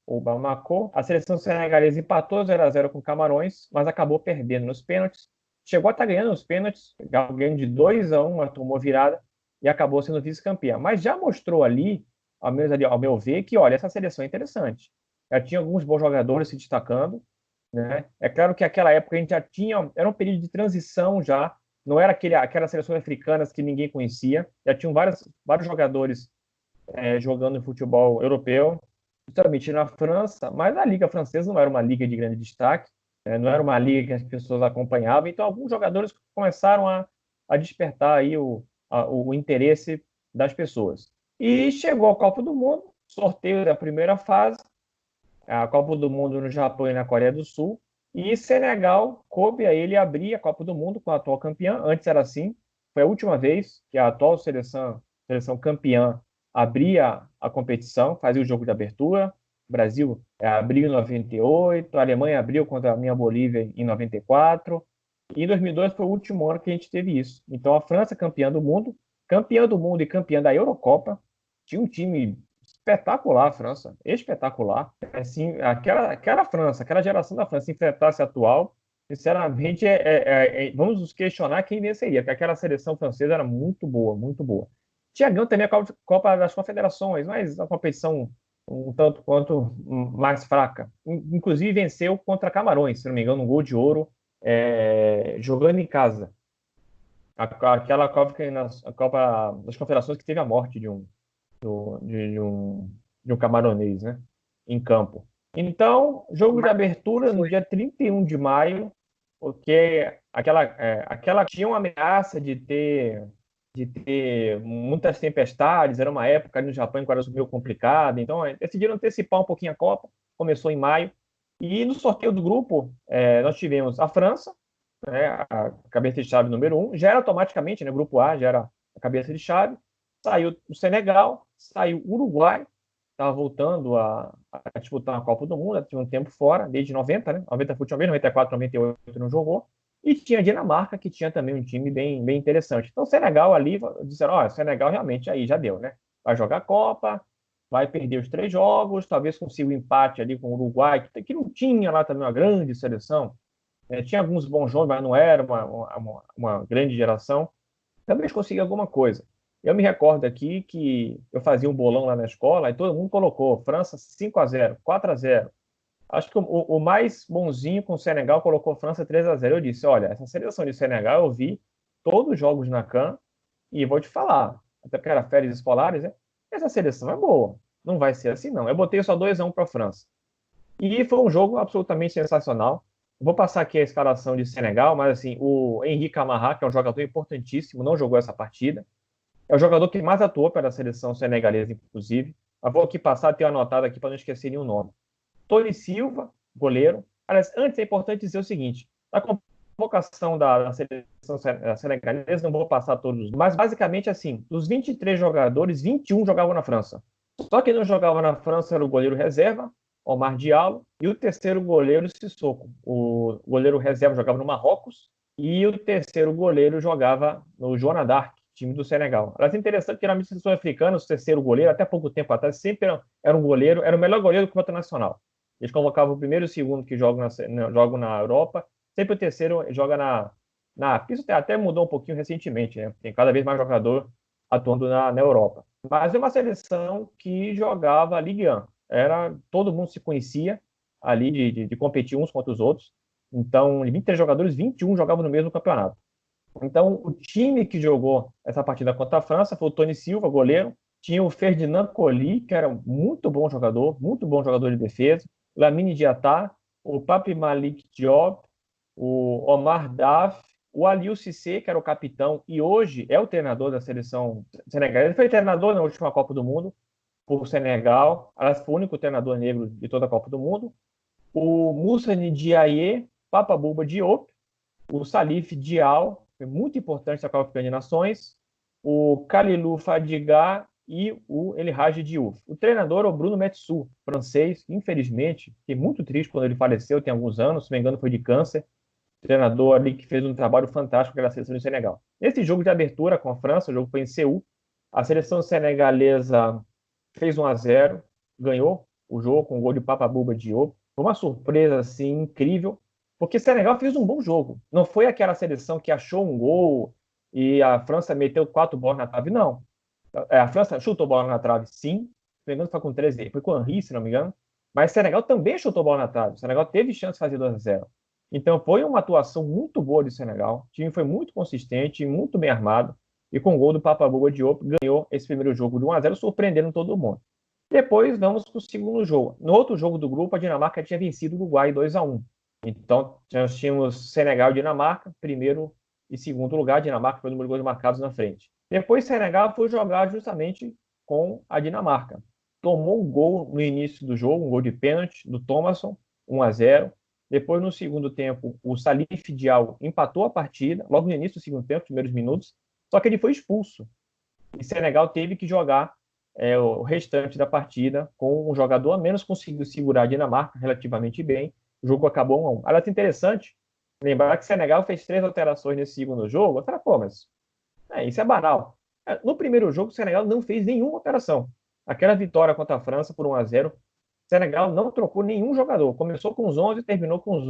a seleção senegalesa empatou 0-0 com Camarões, mas acabou perdendo nos pênaltis. Chegou a estar ganhando nos pênaltis, ganhando de 2-1, mas tomou virada e acabou sendo vice-campeã. Mas já mostrou ali, ao menos ali, ao meu ver, que olha, essa seleção é interessante. Já tinha alguns bons jogadores se destacando, né? É claro que naquela época a gente já tinha, era um período de transição já, não era aquelas seleções africanas que ninguém conhecia, já tinham vários jogadores jogando em futebol europeu, justamente na França, mas a Liga Francesa não era uma liga de grande destaque, não era uma liga que as pessoas acompanhavam, então alguns jogadores começaram a despertar aí o interesse das pessoas. E chegou a Copa do Mundo, sorteio da primeira fase, a Copa do Mundo no Japão e na Coreia do Sul, e Senegal coube a ele abrir a Copa do Mundo com a atual campeã. Antes era assim, foi a última vez que a atual seleção campeã abria a competição, fazia o jogo de abertura. O Brasil abriu em 98, a Alemanha abriu contra a minha Bolívia em 94, e em 2002 foi o último ano que a gente teve isso. Então a França, campeã do mundo e campeã da Eurocopa, tinha um time espetacular, a França, espetacular. Assim, aquela França, aquela geração da França, se enfrentasse a atual, sinceramente, vamos nos questionar quem venceria, porque aquela seleção francesa era muito boa, muito boa. Tinha ganho também a Copa das Confederações, mas a competição um tanto quanto mais fraca. Inclusive venceu contra Camarões, se não me engano, um gol de ouro, jogando em casa. Aquela Copa das Confederações que teve a morte de um camaronês, né, em campo. Então, jogo de abertura no dia 31 de maio, porque aquela tinha uma ameaça de ter muitas tempestades, era uma época no Japão que era meio complicada, então decidiram antecipar um pouquinho a Copa, começou em maio, e no sorteio do grupo nós tivemos a França, né, a cabeça de chave número 1, já era automaticamente, né, grupo A já era a cabeça de chave, saiu o Senegal, saiu o Uruguai, estava voltando a disputar a Copa do Mundo, tinha um tempo fora, desde 90, né, 90 foi a última vez, 94, 98 não jogou, e tinha a Dinamarca, que tinha também um time bem, bem interessante. Então, o Senegal ali, disseram, o Senegal realmente aí já deu, né? Vai jogar a Copa, vai perder os 3 jogos, talvez consiga um empate ali com o Uruguai, que não tinha lá também uma grande seleção. Tinha alguns bons jogos, mas não era uma grande geração. Talvez consiga alguma coisa. Eu me recordo aqui que eu fazia um bolão lá na escola e todo mundo colocou França 5-0, 4-0. Acho que o mais bonzinho com o Senegal colocou França 3-0. Eu disse, olha, essa seleção de Senegal eu vi todos os jogos na CAN e vou te falar, até porque era férias escolares, né? Essa seleção é boa, não vai ser assim não. Eu botei só 2-1 para a França. E foi um jogo absolutamente sensacional. Vou passar aqui a escalação de Senegal, mas assim, o Henri Camara, que é um jogador importantíssimo, não jogou essa partida. É o jogador que mais atuou pela seleção senegalesa, inclusive. Mas vou aqui passar, tenho anotado aqui para não esquecer nenhum nome. Tony Silva, goleiro. Aliás, antes é importante dizer o seguinte, a convocação da seleção senegalesa, não vou passar todos, mas basicamente assim, dos 23 jogadores, 21 jogavam na França. Só quem não jogava na França era o goleiro reserva, Omar Diallo, e o terceiro goleiro, Sissoko. O goleiro reserva jogava no Marrocos, e o terceiro goleiro jogava no Joana d'Arc, time do Senegal. Era interessante que, geralmente, seleções africanas, o terceiro goleiro, até pouco tempo atrás, sempre era um goleiro, era o melhor goleiro do campeonato nacional. Eles convocavam o primeiro e o segundo que jogam na Europa, sempre o terceiro joga na isso até mudou um pouquinho recentemente, né? Tem cada vez mais jogador atuando na Europa. Mas é uma seleção que jogava a Ligue 1. Todo mundo se conhecia ali de competir uns contra os outros. Então, de 23 jogadores, 21 jogavam no mesmo campeonato. Então, o time que jogou essa partida contra a França foi o Tony Silva, goleiro. Tinha o Ferdinand Coly, que era muito bom jogador de defesa. O Lamine Diatta, o Pape Malick Diop, o Omar Daf, o Aliou Cissé, que era o capitão e hoje é o treinador da seleção senegalesa. Ele foi treinador na última Copa do Mundo por Senegal. Aliás, foi o único treinador negro de toda a Copa do Mundo. O Moussa Ndiaye, Papa Bouba Diop, o Salif Diao, foi muito importante na Copa Africana de Nações, o Kalilou Fadiga e o El Hadji Diouf. O treinador é o Bruno Metsu, francês, infelizmente, fiquei muito triste quando ele faleceu, tem alguns anos, se não me engano foi de câncer, treinador ali que fez um trabalho fantástico pela seleção do Senegal. Nesse jogo de abertura com a França, o jogo foi em Seul, a seleção senegalesa fez 1-0, ganhou o jogo com o gol de Papa Bouba Diop. Foi uma surpresa assim, incrível, porque o Senegal fez um bom jogo. Não foi aquela seleção que achou um gol e a França meteu 4 bolas na trave, não. A França chutou bola na trave, sim. Se não me engano, foi com 13, foi com o Henry, se não me engano. Mas o Senegal também chutou bola na trave. O Senegal teve chance de fazer 2-0. Então foi uma atuação muito boa do Senegal. O time foi muito consistente, muito bem armado. E com o gol do Papa Bouba Diop, ganhou esse primeiro jogo de 1-0, surpreendendo todo mundo. Depois vamos para o segundo jogo. No outro jogo do grupo, a Dinamarca tinha vencido o Uruguai 2-1. Então, nós tínhamos Senegal e Dinamarca, primeiro e segundo lugar. A Dinamarca foi o número de gols marcados na frente. Depois, Senegal foi jogar justamente com a Dinamarca. Tomou um gol no início do jogo, um gol de pênalti do Thomasson, 1-0. Depois, no segundo tempo, o Salif Diao empatou a partida, logo no início do segundo tempo, primeiros minutos, só que ele foi expulso. E Senegal teve que jogar o restante da partida com um jogador a menos, conseguiu segurar a Dinamarca relativamente bem. O jogo acabou 1-1. Olha, é interessante lembrar que Senegal fez 3 alterações nesse segundo jogo. Eu falei, pô, mas isso é banal. No primeiro jogo, o Senegal não fez nenhuma alteração. Aquela vitória contra a França por 1-0, Senegal não trocou nenhum jogador. Começou com os 11, terminou com os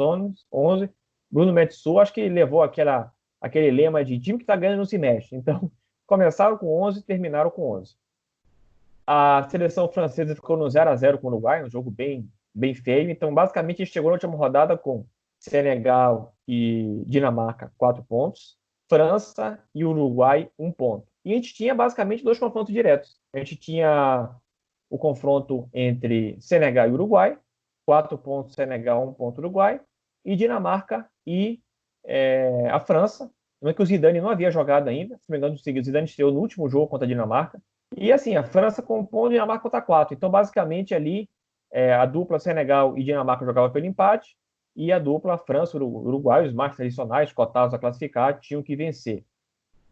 11. Bruno Metsu, acho que levou aquele lema de time que está ganhando não se mexe. Então, começaram com 11 e terminaram com 11. A seleção francesa ficou no 0-0 com o Uruguai, um jogo bem feio. Então, basicamente, a gente chegou na última rodada com Senegal e Dinamarca, 4 pontos. França e Uruguai, 1 ponto. E a gente tinha, basicamente, 2 confrontos diretos. A gente tinha o confronto entre Senegal e Uruguai, 4 pontos Senegal, 1 ponto Uruguai, e Dinamarca e a França. Não é que o Zidane não havia jogado ainda, se não me engano, o Zidane estreou no último jogo contra a Dinamarca. E assim, a França compõe a Dinamarca contra 4. Então, basicamente, ali, a dupla Senegal e Dinamarca jogava pelo empate, e a dupla França e Uruguai, os mais tradicionais, cotados a classificar, tinham que vencer.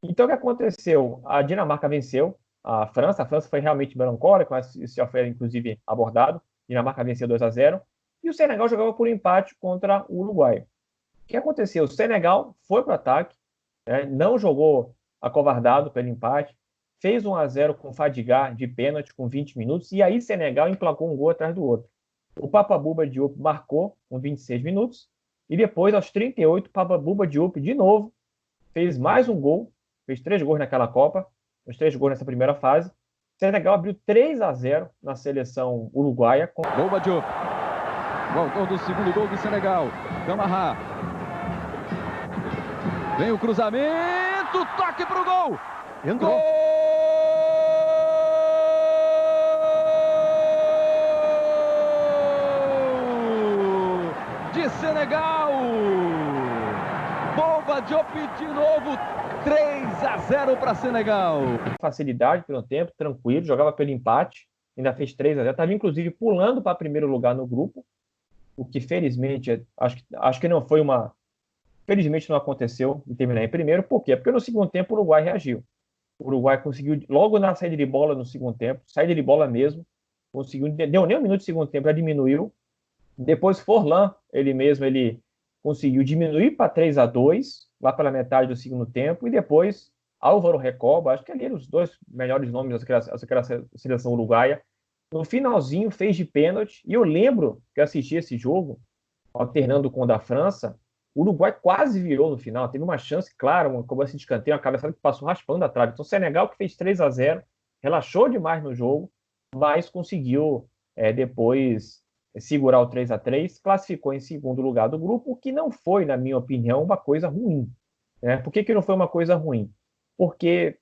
Então, o que aconteceu? A Dinamarca venceu a França foi realmente melancólica, isso já foi, inclusive, abordado. A Dinamarca venceu 2-0, e o Senegal jogava por empate contra o Uruguai. O que aconteceu? O Senegal foi para o ataque, não jogou acovardado pelo empate, fez 1-0 com Fadiga de pênalti com 20 minutos, e aí Senegal emplacou um gol atrás do outro. O Papa Bouba Diop marcou com 26 minutos, e depois, aos 38, Papa Bouba Diop, de novo, fez mais um gol, fez 3 gols naquela Copa, os 3 gols nessa primeira fase. Senegal abriu 3-0 na seleção uruguaia. Bouba Diop, o autor do segundo gol do Senegal, Camara. Vem o cruzamento, toque pro gol! Entrou. Gol de Senegal! Bouba Diop de novo, 3-0 para Senegal. Facilidade pelo tempo, tranquilo, jogava pelo empate, ainda fez 3-0. Estava inclusive pulando para primeiro lugar no grupo, o que felizmente, acho que não foi uma... Felizmente não aconteceu de terminar em primeiro. Por quê? Porque no segundo tempo o Uruguai reagiu. O Uruguai conseguiu, logo na saída de bola no segundo tempo, saída de bola mesmo, conseguiu, deu nem um minuto de segundo tempo, já diminuiu. Depois Forlan, ele conseguiu diminuir para 3-2, lá pela metade do segundo tempo, e depois Álvaro Recoba, acho que ali eram os dois melhores nomes daquela seleção uruguaia, no finalzinho fez de pênalti, e eu lembro que eu assisti esse jogo, alternando com o da França, o Uruguai quase virou no final, teve uma chance clara, uma cobrança de escanteio, uma cabeçada que passou raspando a trave. Então o Senegal, que fez 3-0, relaxou demais no jogo, mas conseguiu depois segurar o 3-3, classificou em segundo lugar do grupo, o que não foi, na minha opinião, uma coisa ruim. Né? Por que não foi uma coisa ruim? Porque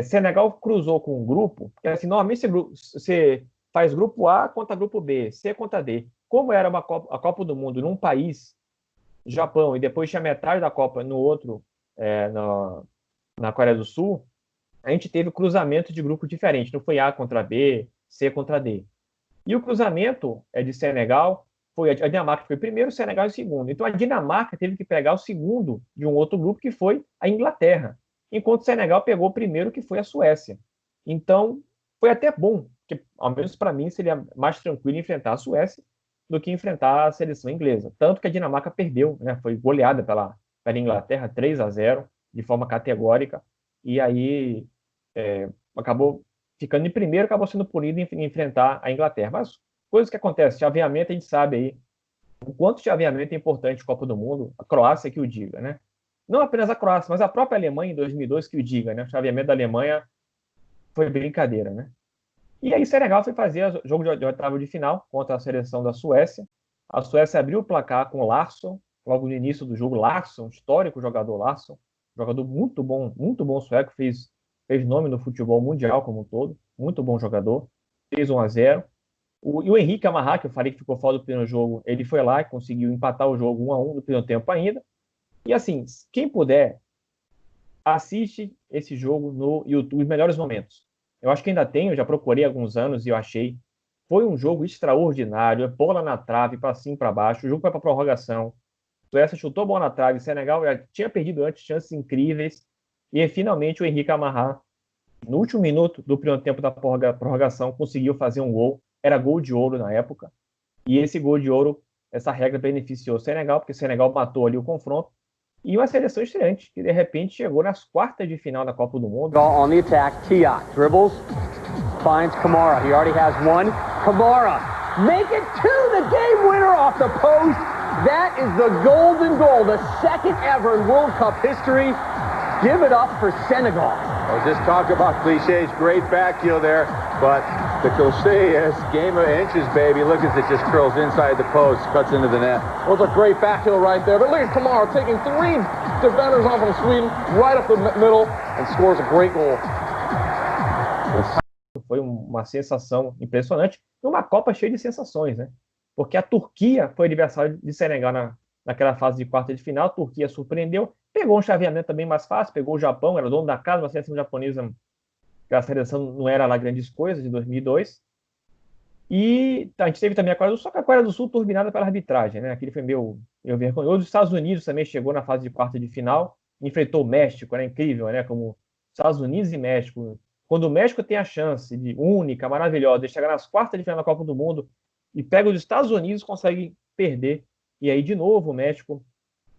Senegal cruzou com um grupo, que assim, normalmente você faz grupo A contra grupo B, C contra D. Como era a Copa do Mundo num país, Japão, e depois tinha metade da Copa no outro, na Coreia do Sul, a gente teve cruzamento de grupo diferente. Não foi A contra B, C contra D. E o cruzamento de Senegal, a Dinamarca foi primeiro, o Senegal em segundo. Então a Dinamarca teve que pegar o segundo de um outro grupo, que foi a Inglaterra, enquanto o Senegal pegou o primeiro, que foi a Suécia. Então foi até bom, porque ao menos para mim seria mais tranquilo enfrentar a Suécia do que enfrentar a seleção inglesa. Tanto que a Dinamarca perdeu, né? Foi goleada pela Inglaterra 3-0, de forma categórica, e aí acabou ficando em primeiro, acabou sendo punido em enfrentar a Inglaterra. Mas coisas que acontecem, chaveamento, a gente sabe aí o quanto chaveamento é importante na Copa do Mundo, a Croácia que o diga, né? Não apenas a Croácia, mas a própria Alemanha em 2002 que o diga, né? O chaveamento da Alemanha foi brincadeira, né? E aí Senegal foi fazer o jogo de oitavo de final contra a seleção da Suécia. A Suécia abriu o placar com o Larsson, logo no início do jogo. Larsson, histórico jogador Larsson, jogador muito bom sueco, fez nome no futebol mundial como um todo, muito bom jogador, fez 1-0. E o Henrique Amarra, que eu falei que ficou fora do primeiro jogo, ele foi lá e conseguiu empatar o jogo 1-1 no primeiro tempo ainda. E assim, quem puder, assiste esse jogo no YouTube, os melhores momentos. Eu acho que ainda tem, eu já procurei há alguns anos e eu achei. Foi um jogo extraordinário, bola na trave, para cima e para baixo, o jogo foi para prorrogação. Suécia chutou a bola na trave, Senegal já tinha perdido antes chances incríveis, e finalmente o Henrique Amarra, no último minuto do primeiro tempo da prorrogação, conseguiu fazer um gol. Era gol de ouro na época, e esse gol de ouro, essa regra beneficiou o Senegal, porque o Senegal matou ali o confronto, e uma seleção estreante, que de repente chegou nas quartas de final da Copa do Mundo. On the attack, Tia dribbles, finds Kamara, he already has one, Kamara, make it two, the game winner off the post, that is the golden goal, the second ever in World Cup history. Give it up for Senegal. Well, just talk about cliches, great back heel there, but the crochet is game of inches, baby. Look as it just curls inside the post, cuts into the net. Well, it's a great back heel right there, but look at Kamara taking three defenders on from Sweden, right up the middle, and scores a great goal. Foi uma sensação impressionante, numa Copa cheia de sensações, né? Porque a Turquia foi adversário de Senegal naquela fase de quarta de final, a Turquia surpreendeu, pegou um chaveamento também mais fácil, pegou o Japão, era dono da casa, uma seleção japonesa, que a seleção não era lá grandes coisas, de 2002. E a gente teve também a Coreia do Sul, só que a Coreia do Sul turbinada pela arbitragem, né? Aquele foi meio vergonhoso. Os Estados Unidos também chegou na fase de quarta de final, enfrentou o México, era incrível, né? Como Estados Unidos e México. Quando o México tem a chance de única, maravilhosa, de chegar nas quartas de final da Copa do Mundo e pega os Estados Unidos, consegue perder. E aí, de novo, o México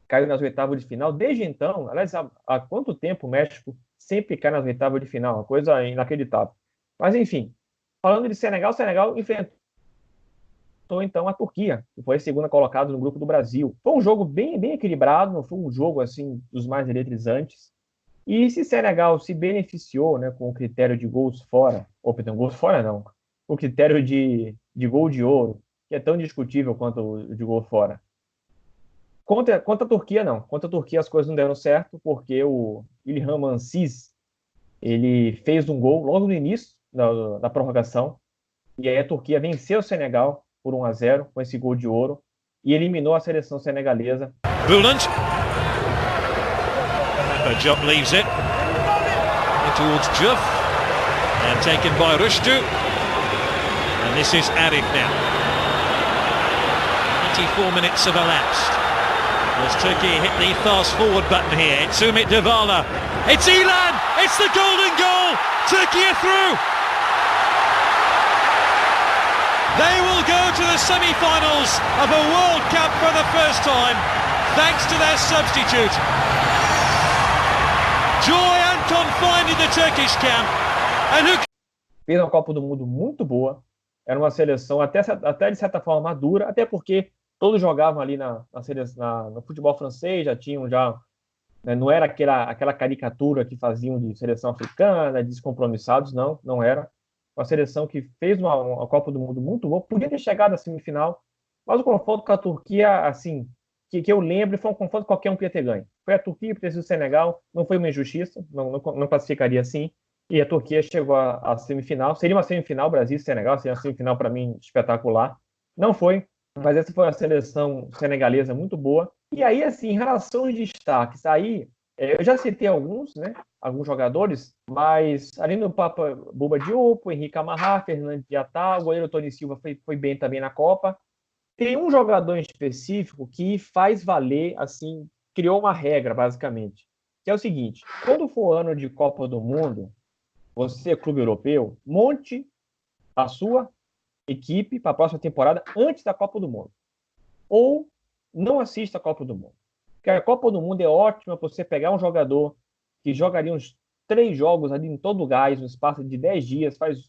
caiu nas oitavas de final. Desde então, aliás, há quanto tempo o México sempre cai nas oitavas de final? Uma coisa inacreditável. Mas, enfim, falando de Senegal, Senegal enfrentou então a Turquia, que foi a segunda colocada no grupo do Brasil. Foi um jogo bem equilibrado, não foi um jogo assim dos mais eletrizantes. E se Senegal se beneficiou, né, com o critério de gols fora, gols fora não, o critério de gol de ouro, que é tão discutível quanto o de gol fora. Contra a Turquia, não. Contra a Turquia as coisas não deram certo, porque o Ilhan Mansız, ele fez um gol logo no início da prorrogação, e aí a Turquia venceu o Senegal por 1-0 com esse gol de ouro, e eliminou a seleção senegalesa. Bouland. Diop leaves it towards Diouf, and taken by Rushdu, and this is Arif now. 24 minutes have elapsed. As Turkey hit the fast forward button here, it's Umit Dybala, it's Ilan, it's the golden goal, Turkey are through. They will go to the semi-finals of a World Cup for the first time, thanks to their substitute. Joy Anton finding the Turkish camp. And who... Fez uma Copa do Mundo muito boa. Era uma seleção até de certa forma madura, até porque todos jogavam ali no futebol francês, já tinham né, não era aquela caricatura que faziam de seleção africana, descompromissados, não era. Uma seleção que fez uma Copa do Mundo muito boa, podia ter chegado à semifinal, mas o confronto com a Turquia, assim, que eu lembro, foi um confronto que qualquer um podia ter ganho. Foi a Turquia, podia ter sido o Senegal, não foi uma injustiça, não classificaria assim, e a Turquia chegou à semifinal. Seria uma semifinal Brasil e Senegal, seria uma semifinal para mim espetacular. Não foi, mas essa foi uma seleção senegalesa muito boa. E aí, assim, em relação aos destaques, aí eu já citei alguns, né? Alguns jogadores, mas ali no Papa Bouba Diop, Henrique Amarra, Fernando Diatá, o goleiro Tony Silva foi bem também na Copa. Tem um jogador em específico que faz valer, assim, criou uma regra, basicamente, que é o seguinte: quando for ano de Copa do Mundo, você, clube europeu, monte a sua equipe para a próxima temporada antes da Copa do Mundo. Ou não assista a Copa do Mundo. Porque a Copa do Mundo é ótima para você pegar um jogador que jogaria uns 3 jogos ali em todo o gás, no espaço de 10 dias, faz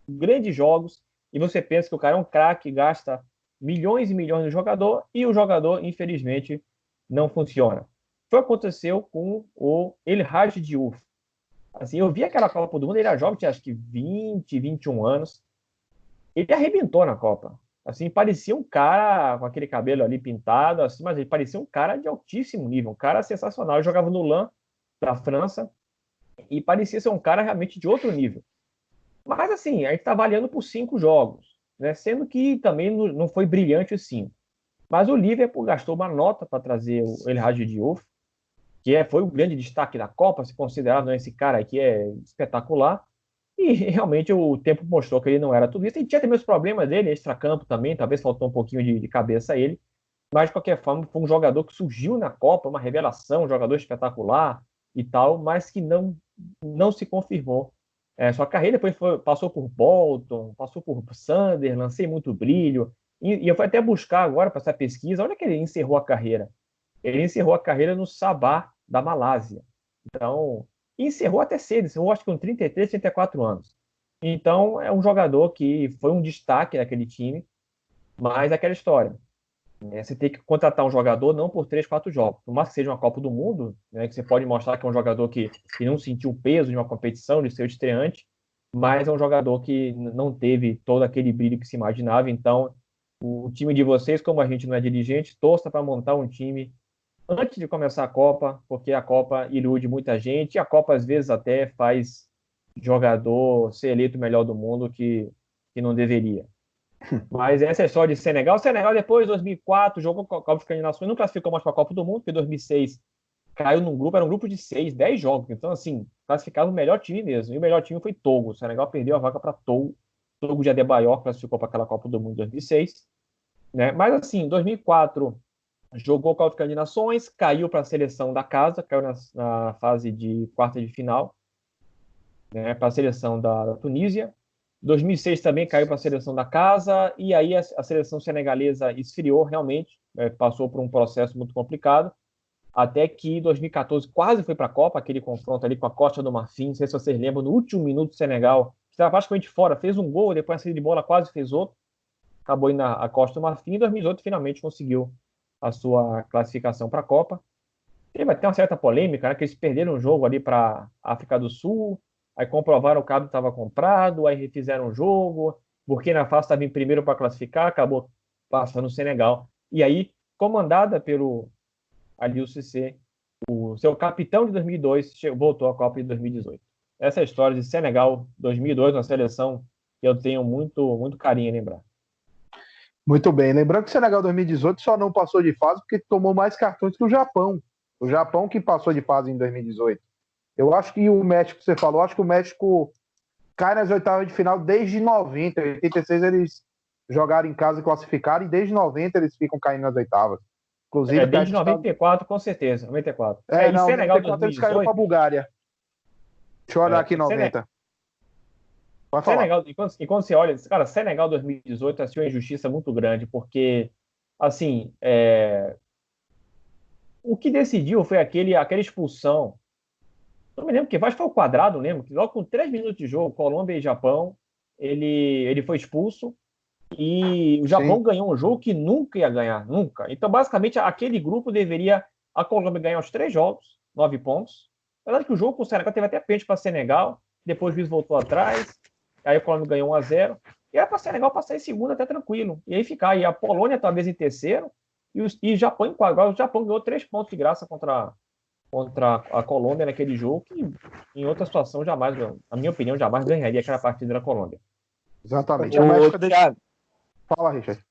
grandes jogos, e você pensa que o cara é um craque, gasta milhões e milhões no jogador, e o jogador, infelizmente, não funciona. Foi o que aconteceu com o El Hadji Diouf. Assim, eu vi aquela Copa do Mundo, ele era jovem, tinha acho que 20, 21 anos. Ele arrebentou na Copa. Assim, parecia um cara com aquele cabelo ali pintado, assim, mas ele parecia um cara de altíssimo nível, um cara sensacional. Ele jogava no LAN da França e parecia ser um cara realmente de outro nível. Mas, assim, a gente está avaliando por 5 jogos, né? Sendo que também não foi brilhante os 5. Mas o Liverpool gastou uma nota para trazer o El Hadji Diouf, que foi o grande destaque da Copa, se considerado esse cara aqui é espetacular. E realmente o tempo mostrou que ele não era tudo isso. E tinha também os problemas dele, extracampo também, talvez faltou um pouquinho de cabeça a ele. Mas, de qualquer forma, foi um jogador que surgiu na Copa, uma revelação, um jogador espetacular e tal, mas que não se confirmou. Sua carreira depois passou por Bolton, passou por Sunderland, sem muito brilho. E eu fui até buscar agora para essa pesquisa, olha que ele encerrou a carreira. Ele encerrou a carreira no Sabah, da Malásia. Então, encerrou até cedo, encerrou acho que com 33, 34 anos. Então, é um jogador que foi um destaque naquele time, mas aquela história. Você tem que contratar um jogador não por 3, 4 jogos. Por mais que seja uma Copa do Mundo, né, que você pode mostrar que é um jogador que não sentiu o peso de uma competição, de ser estreante, mas é um jogador que não teve todo aquele brilho que se imaginava. Então, o time de vocês, como a gente não é dirigente, torça para montar um time antes de começar a Copa, porque a Copa ilude muita gente, e a Copa às vezes até faz jogador ser eleito o melhor do mundo que não deveria. Mas essa é a história de Senegal. O Senegal depois, de 2004, jogou com a Copa das Nações, não classificou mais para a Copa do Mundo, porque em 2006 caiu num grupo, era um grupo de 6, 10 jogos, então assim, classificava o melhor time mesmo, e o melhor time foi Togo. O Senegal perdeu a vaga para Togo de Adebayor classificou para aquela Copa do Mundo em 2006, né? Mas assim, em 2004 jogou Copa das Nações, caiu para a seleção da casa, caiu na fase de quarta de final, né, para a seleção da Tunísia. 2006 também caiu para a seleção da casa, e aí a seleção senegalesa esfriou realmente, passou por um processo muito complicado, até que em 2014 quase foi para a Copa, aquele confronto ali com a Costa do Marfim, não sei se vocês lembram, no último minuto o Senegal estava praticamente fora, fez um gol, depois a saída de bola quase fez outro, acabou indo a Costa do Marfim, e em 2018 finalmente conseguiu a sua classificação para a Copa. Teve até uma certa polêmica, né, que eles perderam o jogo ali para a África do Sul, aí comprovaram que o cabo estava comprado, aí refizeram o jogo, Burkina Faso estava em primeiro para classificar, acabou passando o Senegal. E aí, comandada pelo Aliou Cissé, o seu capitão de 2002, voltou à Copa de 2018. Essa é a história de Senegal 2002, uma seleção que eu tenho muito, muito carinho em lembrar. Muito bem. Lembrando que o Senegal 2018 só não passou de fase porque tomou mais cartões que o Japão. O Japão que passou de fase em 2018. Eu acho que o México, você falou, acho que o México cai nas oitavas de final desde 90. Em 86 eles jogaram em casa e classificaram, e desde 90 eles ficam caindo nas oitavas. Inclusive, desde 94, com certeza. 94. Não, em Senegal 94 eles caíram para a Bulgária. Deixa eu olhar aqui 90. Vai falar. Senegal, e quando você olha, cara, Senegal 2018 assim, uma injustiça muito grande, porque, assim, o que decidiu foi aquela expulsão. Não me lembro que acho que foi o Quadrado, lembro, que logo com 3 minutos de jogo, Colômbia e Japão, ele foi expulso e o Japão ganhou um jogo que nunca ia ganhar, nunca. Então, basicamente, aquele grupo deveria a Colômbia ganhar os 3 jogos, 9 pontos. Apesar que o jogo com o Senegal teve até pênalti para Senegal, depois o juiz voltou atrás, aí a Colômbia ganhou 1-0, e era para Senegal passar em segundo até tranquilo, e aí ficar, e a Polônia talvez em terceiro, e o Japão em quarto. Agora o Japão ganhou 3 pontos de graça contra a Colômbia naquele jogo, que em outra situação jamais, na minha opinião, jamais ganharia aquela partida da Colômbia. Exatamente. Thiago. Fala, Richard.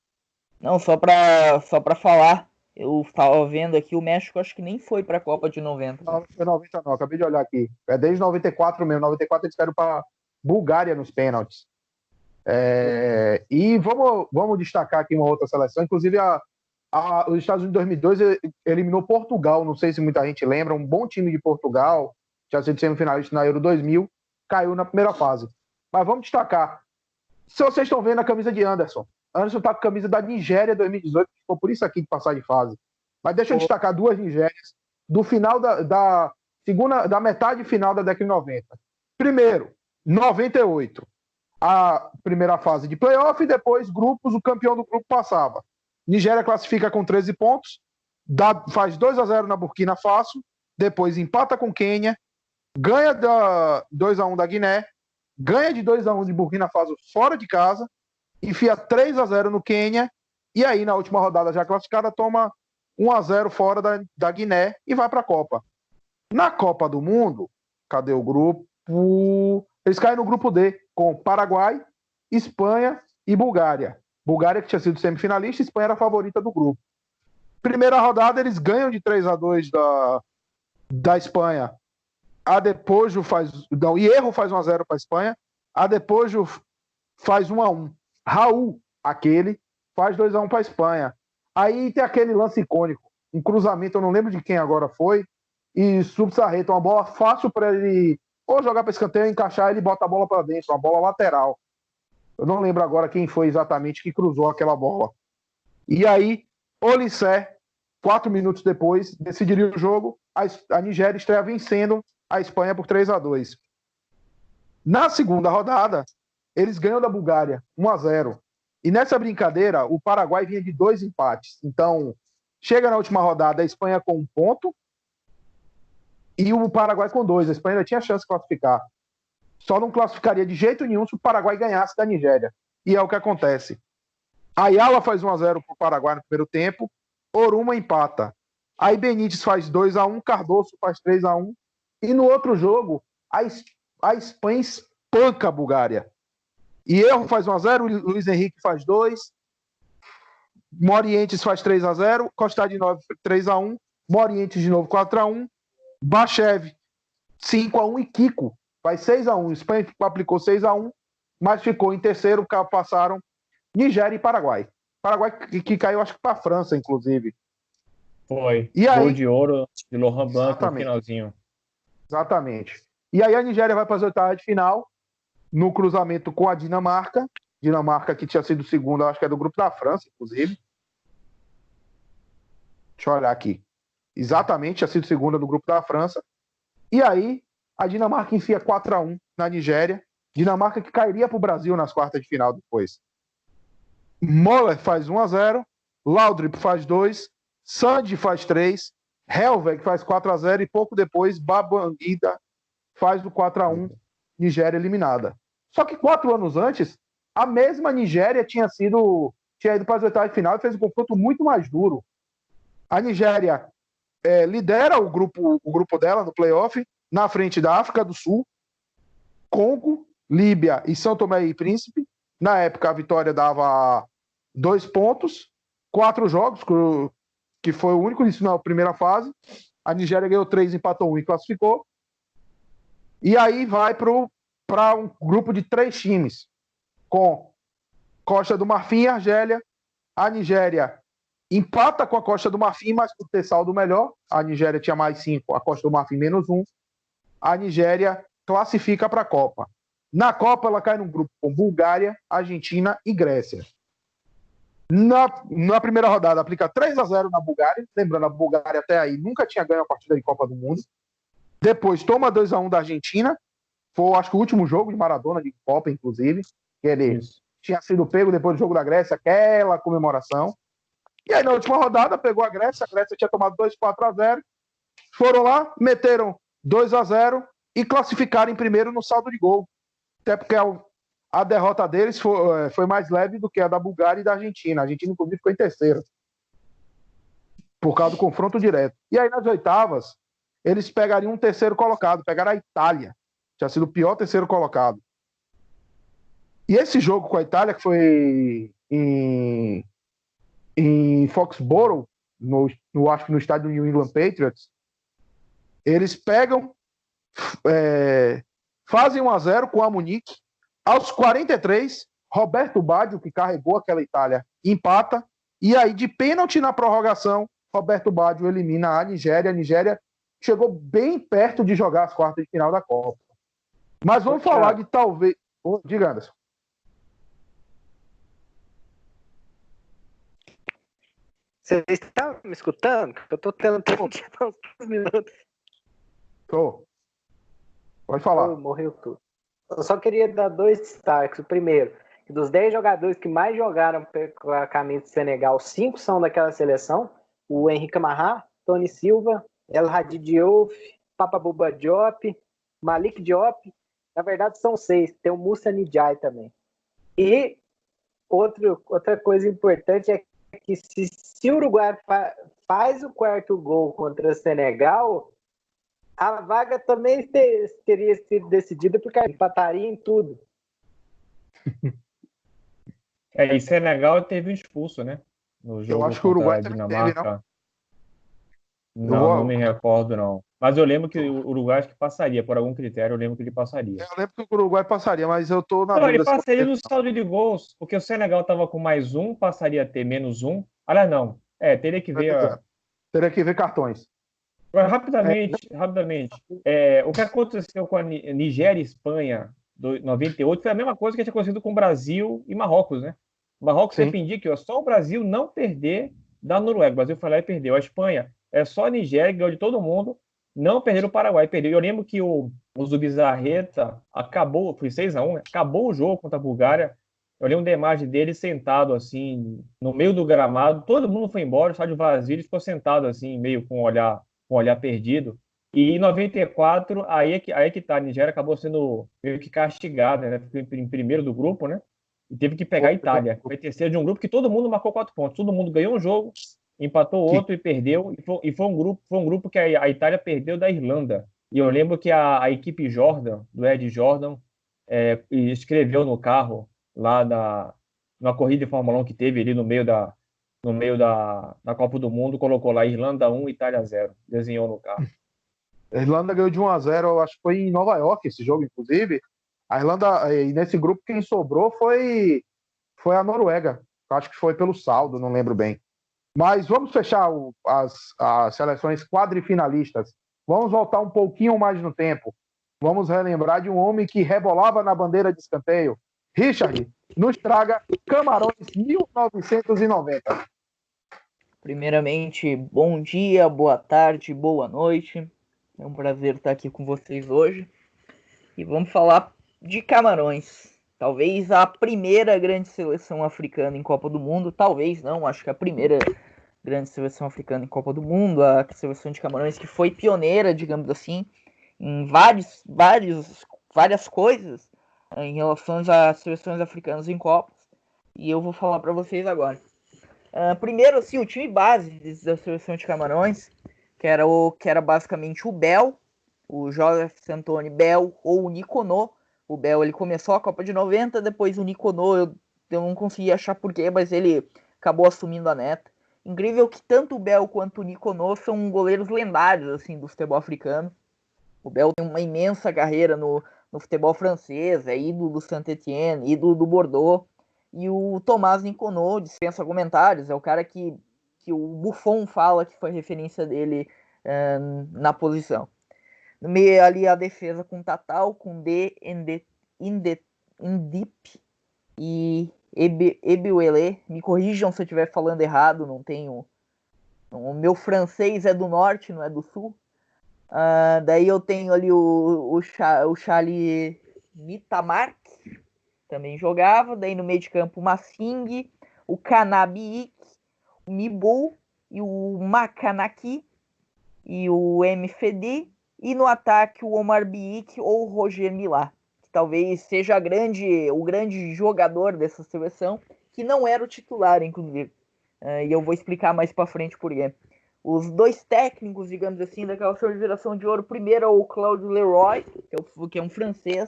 Não, só pra falar, eu estava vendo aqui, o México acho que nem foi pra Copa de 90. Não, foi 90 não, acabei de olhar aqui. É desde 94 mesmo. 94 eles caíram para Bulgária nos pênaltis. E vamos destacar aqui uma outra seleção. Inclusive, os Estados Unidos em 2002 eliminou Portugal. Não sei se muita gente lembra. Um bom time de Portugal. Já sido semifinalista na Euro 2000. Caiu na primeira fase. Mas vamos destacar. Se vocês estão vendo a camisa de Anderson. Anderson está com a camisa da Nigéria 2018. Ficou por isso aqui de passar de fase. Mas deixa eu destacar 2 Nigérias do final da metade final da década de 90. Primeiro, 98. A primeira fase de playoff e depois grupos, o campeão do grupo passava. Nigéria classifica com 13 pontos, faz 2-0 na Burkina Faso, depois empata com Quênia, ganha 2-1 da Guiné, ganha de 2-1 de Burkina Faso fora de casa, enfia 3-0 no Quênia, e aí na última rodada já classificada toma 1-0 fora da Guiné e vai para a Copa. Na Copa do Mundo, cadê o grupo? Eles caem no grupo D, com Paraguai, Espanha e Bulgária. Bulgária que tinha sido semifinalista, Espanha era a favorita do grupo. Primeira rodada, eles ganham de 3-2 da Espanha. Adepojo Hierro faz 1-0 para a Espanha. Adepojo faz 1-1. Raul, faz 2-1 para a Espanha. Aí tem aquele lance icônico, um cruzamento, eu não lembro de quem agora foi, e Subsarreta, uma bola fácil para ele ou jogar para escanteio, encaixar, ele bota a bola para dentro, uma bola lateral. Eu não lembro agora quem foi exatamente que cruzou aquela bola. E aí, Olissé, 4 minutos depois, decidiria o jogo, a Nigéria estreia vencendo a Espanha por 3-2. Na segunda rodada, eles ganham da Bulgária, 1-0. E nessa brincadeira, o Paraguai vinha de 2 empates. Então, chega na última rodada a Espanha com 1 ponto e o Paraguai com 2. A Espanha ainda tinha chance de classificar. Só não classificaria de jeito nenhum se o Paraguai ganhasse da Nigéria. E é o que acontece. Ayala faz 1-0 para o Paraguai no primeiro tempo, Oruma empata. Aí Benítez faz 2-1, Cardoso faz 3-1. E no outro jogo, a Espanha espanca a Bulgária. Hierro faz 1-0, Luiz Henrique faz 2, Morientes faz 3-0, Costa de 9 3-1, Morientes de novo 4-1, Bachev 5-1 e Kiko faz 6-1. Espanha aplicou 6-1, mas ficou em terceiro, passaram Nigéria e Paraguai. Paraguai que caiu, acho que para a França, inclusive. Foi. E Gol aí, de ouro de Laurent Blanc no finalzinho. Exatamente. E aí a Nigéria vai para as oitavas de final, no cruzamento com a Dinamarca. Dinamarca que tinha sido segunda, acho que é do grupo da França, inclusive. Deixa eu olhar aqui. Exatamente, tinha sido segunda do grupo da França. E aí, a Dinamarca enfia 4-1 na Nigéria. Dinamarca que cairia para o Brasil nas quartas de final depois. Moller faz 1-0, Laudrup faz 2, Sandy faz 3, Helveg faz 4-0 e pouco depois Babangida faz o 4-1, Nigéria eliminada. Só que 4 anos antes, a mesma Nigéria tinha ido para as oitavas de final e fez um confronto muito mais duro. A Nigéria lidera o grupo dela no playoff, na frente da África do Sul, Congo, Líbia e São Tomé e Príncipe. Na época, a vitória dava 2 pontos, 4 jogos, que foi o único isso na primeira fase. A Nigéria ganhou 3, empatou 1 e classificou. E aí vai para um grupo de 3 times, com Costa do Marfim e Argélia. A Nigéria empata com a Costa do Marfim, mas por ter saldo melhor. A Nigéria tinha mais 5, a Costa do Marfim menos 1. A Nigéria classifica para a Copa. Na Copa, ela cai num grupo com Bulgária, Argentina e Grécia. Na primeira rodada, aplica 3-0 na Bulgária. Lembrando, a Bulgária até aí nunca tinha ganho a partida de Copa do Mundo. Depois, toma 2-1 da Argentina. Foi, acho que o último jogo de Maradona, de Copa, inclusive. Que ele tinha sido pego depois do jogo da Grécia, aquela comemoração. E aí, na última rodada, pegou a Grécia tinha tomado 2-4-0. Foram lá, meteram 2-0 e classificaram em primeiro no saldo de gol. Até porque a derrota deles foi mais leve do que a da Bulgária e da Argentina. A Argentina, inclusive, ficou em terceiro, por causa do confronto direto. E aí, nas oitavas, eles pegariam um terceiro colocado, pegaram a Itália. Tinha sido o pior terceiro colocado. E esse jogo com a Itália, que foi em Foxborough, acho que no estádio do New England Patriots, eles pegam, fazem 1-0 com a Munique. Aos 43, Roberto Baggio, que carregou aquela Itália, empata. E aí, de pênalti na prorrogação, Roberto Baggio elimina a Nigéria. A Nigéria chegou bem perto de jogar as quartas de final da Copa. Mas vamos falar de talvez... Diga, Anderson. Você está me escutando? Eu estou tentando uns minutos. Pode falar. Morreu tudo. Eu só queria dar 2 destaques. O primeiro, que dos 10 jogadores que mais jogaram com a camisa de Senegal, 5 são daquela seleção. O Henrique Marra, Tony Silva, El Hadji Diouf, Papa Bouba Diop, Malik Diop. Na verdade, são 6. Tem o Moussa Ndiaye também. E outra coisa importante é que se o Uruguai faz o 4º gol contra o Senegal, a vaga também teria sido decidida porque empataria em tudo. E Senegal teve um expulso, né? No jogo. Eu acho que o Uruguai contra a também teve, Dinamarca. Não me recordo, não. Mas eu lembro que o Uruguai acho que passaria, por algum critério, eu lembro que ele passaria. Eu lembro que o Uruguai passaria, mas eu tô na dúvida. Ele dúvida passaria no saldo de gols, porque o Senegal estava com mais 1, passaria a ter menos 1. Aliás, não. Teria que ver... Teria que ver cartões. Rapidamente. O que aconteceu com a Nigéria e Espanha em 98 foi a mesma coisa que tinha acontecido com o Brasil e Marrocos, né? O Marrocos defendia que só o Brasil não perder da Noruega. O Brasil foi lá e perdeu. A Espanha é só a Nigéria, ganhou de todo mundo, não perderam o Paraguai, perdeu. Eu lembro que o Zubizarreta acabou, foi 6-1, né? Acabou o jogo contra a Bulgária. Eu lembro da imagem dele sentado assim, no meio do gramado, todo mundo foi embora, o estádio vazio, ele ficou sentado assim, meio com o olhar perdido. E em 94, aí que tá, a Nigéria acabou sendo meio que castigada, né? Ficou em primeiro do grupo, né? E teve que pegar a Itália. Foi terceiro de um grupo que todo mundo marcou 4 pontos. Todo mundo ganhou um jogo, empatou outro e perdeu. E foi um grupo que a Itália perdeu da Irlanda. E eu lembro que a equipe Jordan, do Ed Jordan, escreveu no carro lá na corrida de Fórmula 1 que teve ali no meio da Copa do Mundo, colocou lá Irlanda 1, Itália 0. Desenhou no carro. A Irlanda ganhou de 1-0, eu acho que foi em Nova York esse jogo, inclusive. A Irlanda, e nesse grupo, quem sobrou foi a Noruega. Eu acho que foi pelo saldo, não lembro bem. Mas vamos fechar as seleções quadrifinalistas. Vamos voltar um pouquinho mais no tempo. Vamos relembrar de um homem que rebolava na bandeira de escanteio. Richard, nos traga Camarões 1990. Primeiramente, bom dia, boa tarde, boa noite. É um prazer estar aqui com vocês hoje. E vamos falar de Camarões. Talvez a primeira grande seleção africana em Copa do Mundo. Talvez não, acho que a primeira grande seleção africana em Copa do Mundo. A seleção de Camarões que foi pioneira, digamos assim, em várias coisas em relação às seleções africanas em Copas. E eu vou falar para vocês agora. Primeiro, assim, o time base da seleção de Camarões, que era basicamente o Bel, o Joseph Santoni Bel ou o Niconô. O Bel, ele começou a Copa de 90, depois o Niconô, eu não consegui achar porquê, mas ele acabou assumindo a neta. Incrível que tanto o Bel quanto o Niconô são goleiros lendários, assim, do futebol africano. O Bel tem uma imensa carreira no futebol francês, é ídolo do Saint-Étienne, ídolo do Bordeaux. E o Tomás Niconô, dispensa comentários, é o cara que o Buffon fala que foi referência dele na posição. No meio ali a defesa com Tatal, Koundé, Indip e Ebiwele. Me corrijam se eu estiver falando errado, não tenho... O meu francês é do norte, não é do sul. Daí eu tenho ali o Charlie Mitamark, também jogava. Daí no meio de campo o Massing, o Kanabiik, o Mibu e o Makanaki e o MFD. E no ataque o Omar Biik ou o Roger Milá, que talvez seja o grande jogador dessa seleção, que não era o titular, inclusive. E eu vou explicar mais para frente por quê. Os dois técnicos, digamos assim, daquela geração de ouro, primeiro é o Claude Leroy, que é um francês.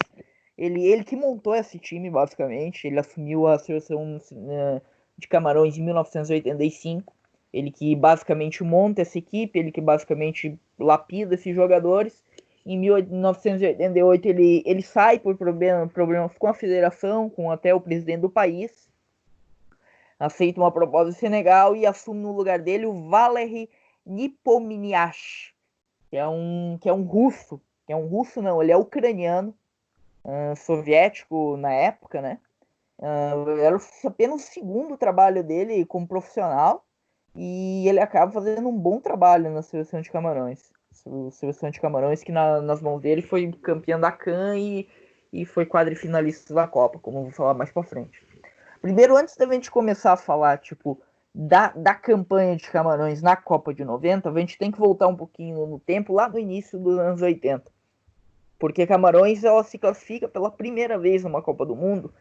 Ele que montou esse time, basicamente. Ele assumiu a seleção de Camarões em 1985. Ele que basicamente monta essa equipe, ele que basicamente lapida esses jogadores. Em 1988 ele sai por problemas com a federação, com até o presidente do país. Aceita uma proposta do Senegal e assume no lugar dele o Valery Nepomniachtchi, que é um russo. Que é um russo não, ele é ucraniano, soviético na época, né? Era apenas o segundo trabalho dele como profissional. E ele acaba fazendo um bom trabalho na seleção de Camarões. Seleção de Camarões que nas mãos dele foi campeão da CAN e foi quadrifinalista da Copa, como eu vou falar mais pra frente. Primeiro, antes da gente começar a falar da campanha de Camarões na Copa de 90, a gente tem que voltar um pouquinho no tempo, lá no início dos anos 80. Porque Camarões ela se classifica pela primeira vez numa Copa do Mundo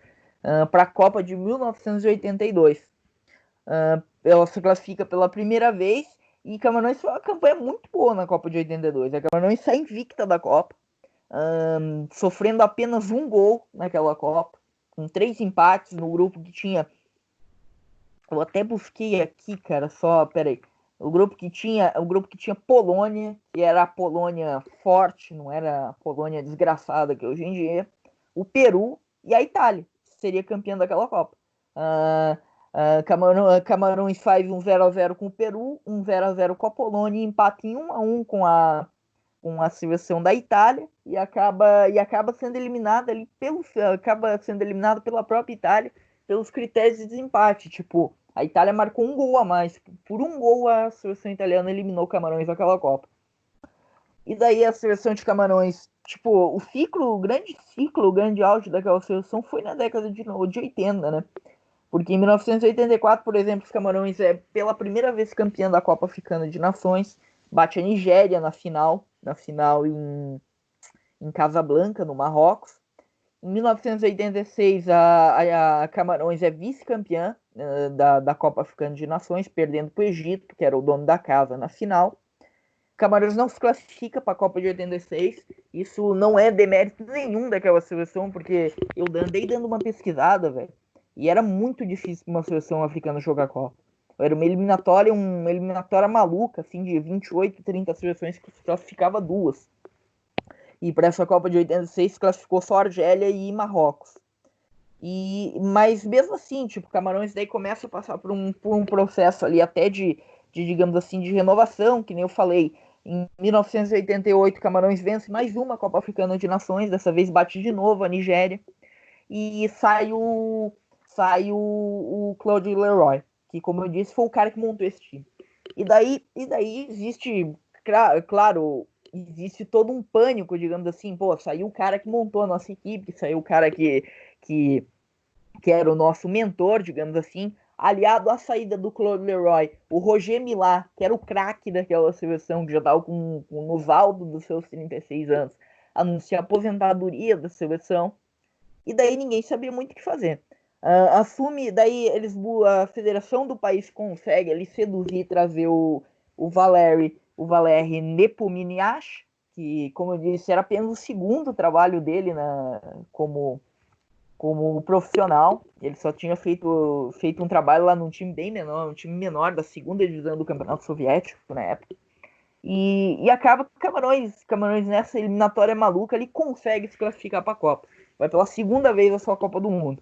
para a Copa de 1982. Ela se classifica pela primeira vez e Camarões foi uma campanha muito boa na Copa de 82. A Camarões sai invicta da Copa, sofrendo apenas um gol naquela Copa, com 3 empates no grupo que tinha... Eu até busquei aqui, cara, peraí. O grupo que tinha Polônia, que era a Polônia forte, não era a Polônia desgraçada que hoje em dia, o Peru e a Itália, que seria campeã daquela Copa. Camarões faz um 0-0 com o Peru, um 0-0 com a Polônia, empata em 1-1 com a seleção da Itália e acaba sendo eliminada ali pela própria Itália pelos critérios de desempate. Tipo, a Itália marcou um gol a mais, por um gol a seleção italiana eliminou Camarões naquela Copa. E daí a seleção de Camarões, tipo, o grande auge daquela seleção foi na década de 80, né? Porque em 1984, por exemplo, os Camarões é pela primeira vez campeão da Copa Africana de Nações, bate a Nigéria na final em Casablanca, no Marrocos. Em 1986, a Camarões é vice-campeã da Copa Africana de Nações, perdendo para o Egito, que era o dono da casa, na final. Camarões não se classifica para a Copa de 86. Isso não é demérito nenhum daquela seleção, porque eu andei dando uma pesquisada, velho. E era muito difícil para uma seleção africana jogar a Copa. Era uma eliminatória maluca, assim, de 28, 30 seleções que se classificava 2. E para essa Copa de 86 se classificou só Argélia e Marrocos. Mas mesmo assim, tipo, Camarões daí começa a passar por um processo ali até digamos assim, de renovação, que nem eu falei. Em 1988, Camarões vence mais uma Copa Africana de Nações, dessa vez bate de novo a Nigéria. E sai o Claude Leroy, que, como eu disse, foi o cara que montou esse time. E daí existe, claro, existe todo um pânico, digamos assim, saiu o cara que montou a nossa equipe, saiu o cara que era o nosso mentor, digamos assim, aliado à saída do Claude Leroy, o Roger Milá, que era o craque daquela seleção, que já estava nos altos dos seus 36 anos, anuncia a aposentadoria da seleção, e daí ninguém sabia muito o que fazer. Daí a federação do país consegue ali seduzir e trazer o Valery Nepomniachtchi, que, como eu disse, era apenas o segundo trabalho dele como profissional. Ele só tinha feito um trabalho lá num time bem menor, um time menor da segunda divisão do Campeonato Soviético na época. E acaba Camarões nessa eliminatória maluca, ele consegue se classificar para a Copa. Vai pela segunda vez a sua Copa do Mundo.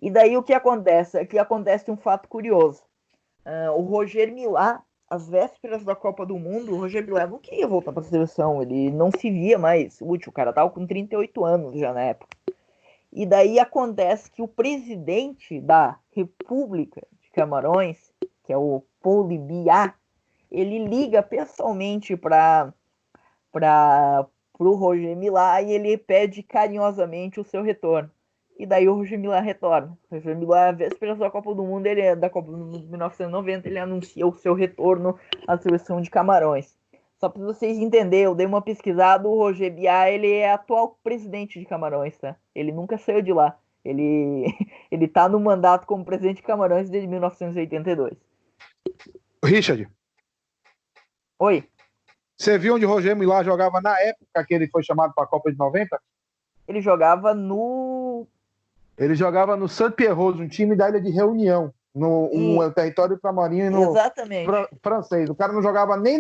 E daí o que acontece? Aqui acontece um fato curioso. O Roger Milá às vésperas da Copa do Mundo, o Roger Milá não queria voltar para a seleção. Ele não se via mais útil. O cara tava com 38 anos já na época. E daí acontece que o presidente da República de Camarões, que é o Paul Biya, ele liga pessoalmente para o Roger Milá e ele pede carinhosamente o seu retorno. E daí o Roger Milá retorna. O Roger Milá, vésperas da Copa do Mundo, da Copa do Mundo de 1990, ele anuncia o seu retorno à seleção de Camarões. Só para vocês entenderem, eu dei uma pesquisada, o Roger Biá, ele é atual presidente de Camarões, tá? Ele nunca saiu de lá. Ele tá no mandato como presidente de Camarões desde 1982. Richard. Oi. Você viu onde o Roger Milá jogava na época que ele foi chamado para a Copa de 90? Ele jogava no Saint-Pierrot, um time da Ilha de Reunião, no território ultramarinho e no Exatamente. Francês. O cara não jogava nem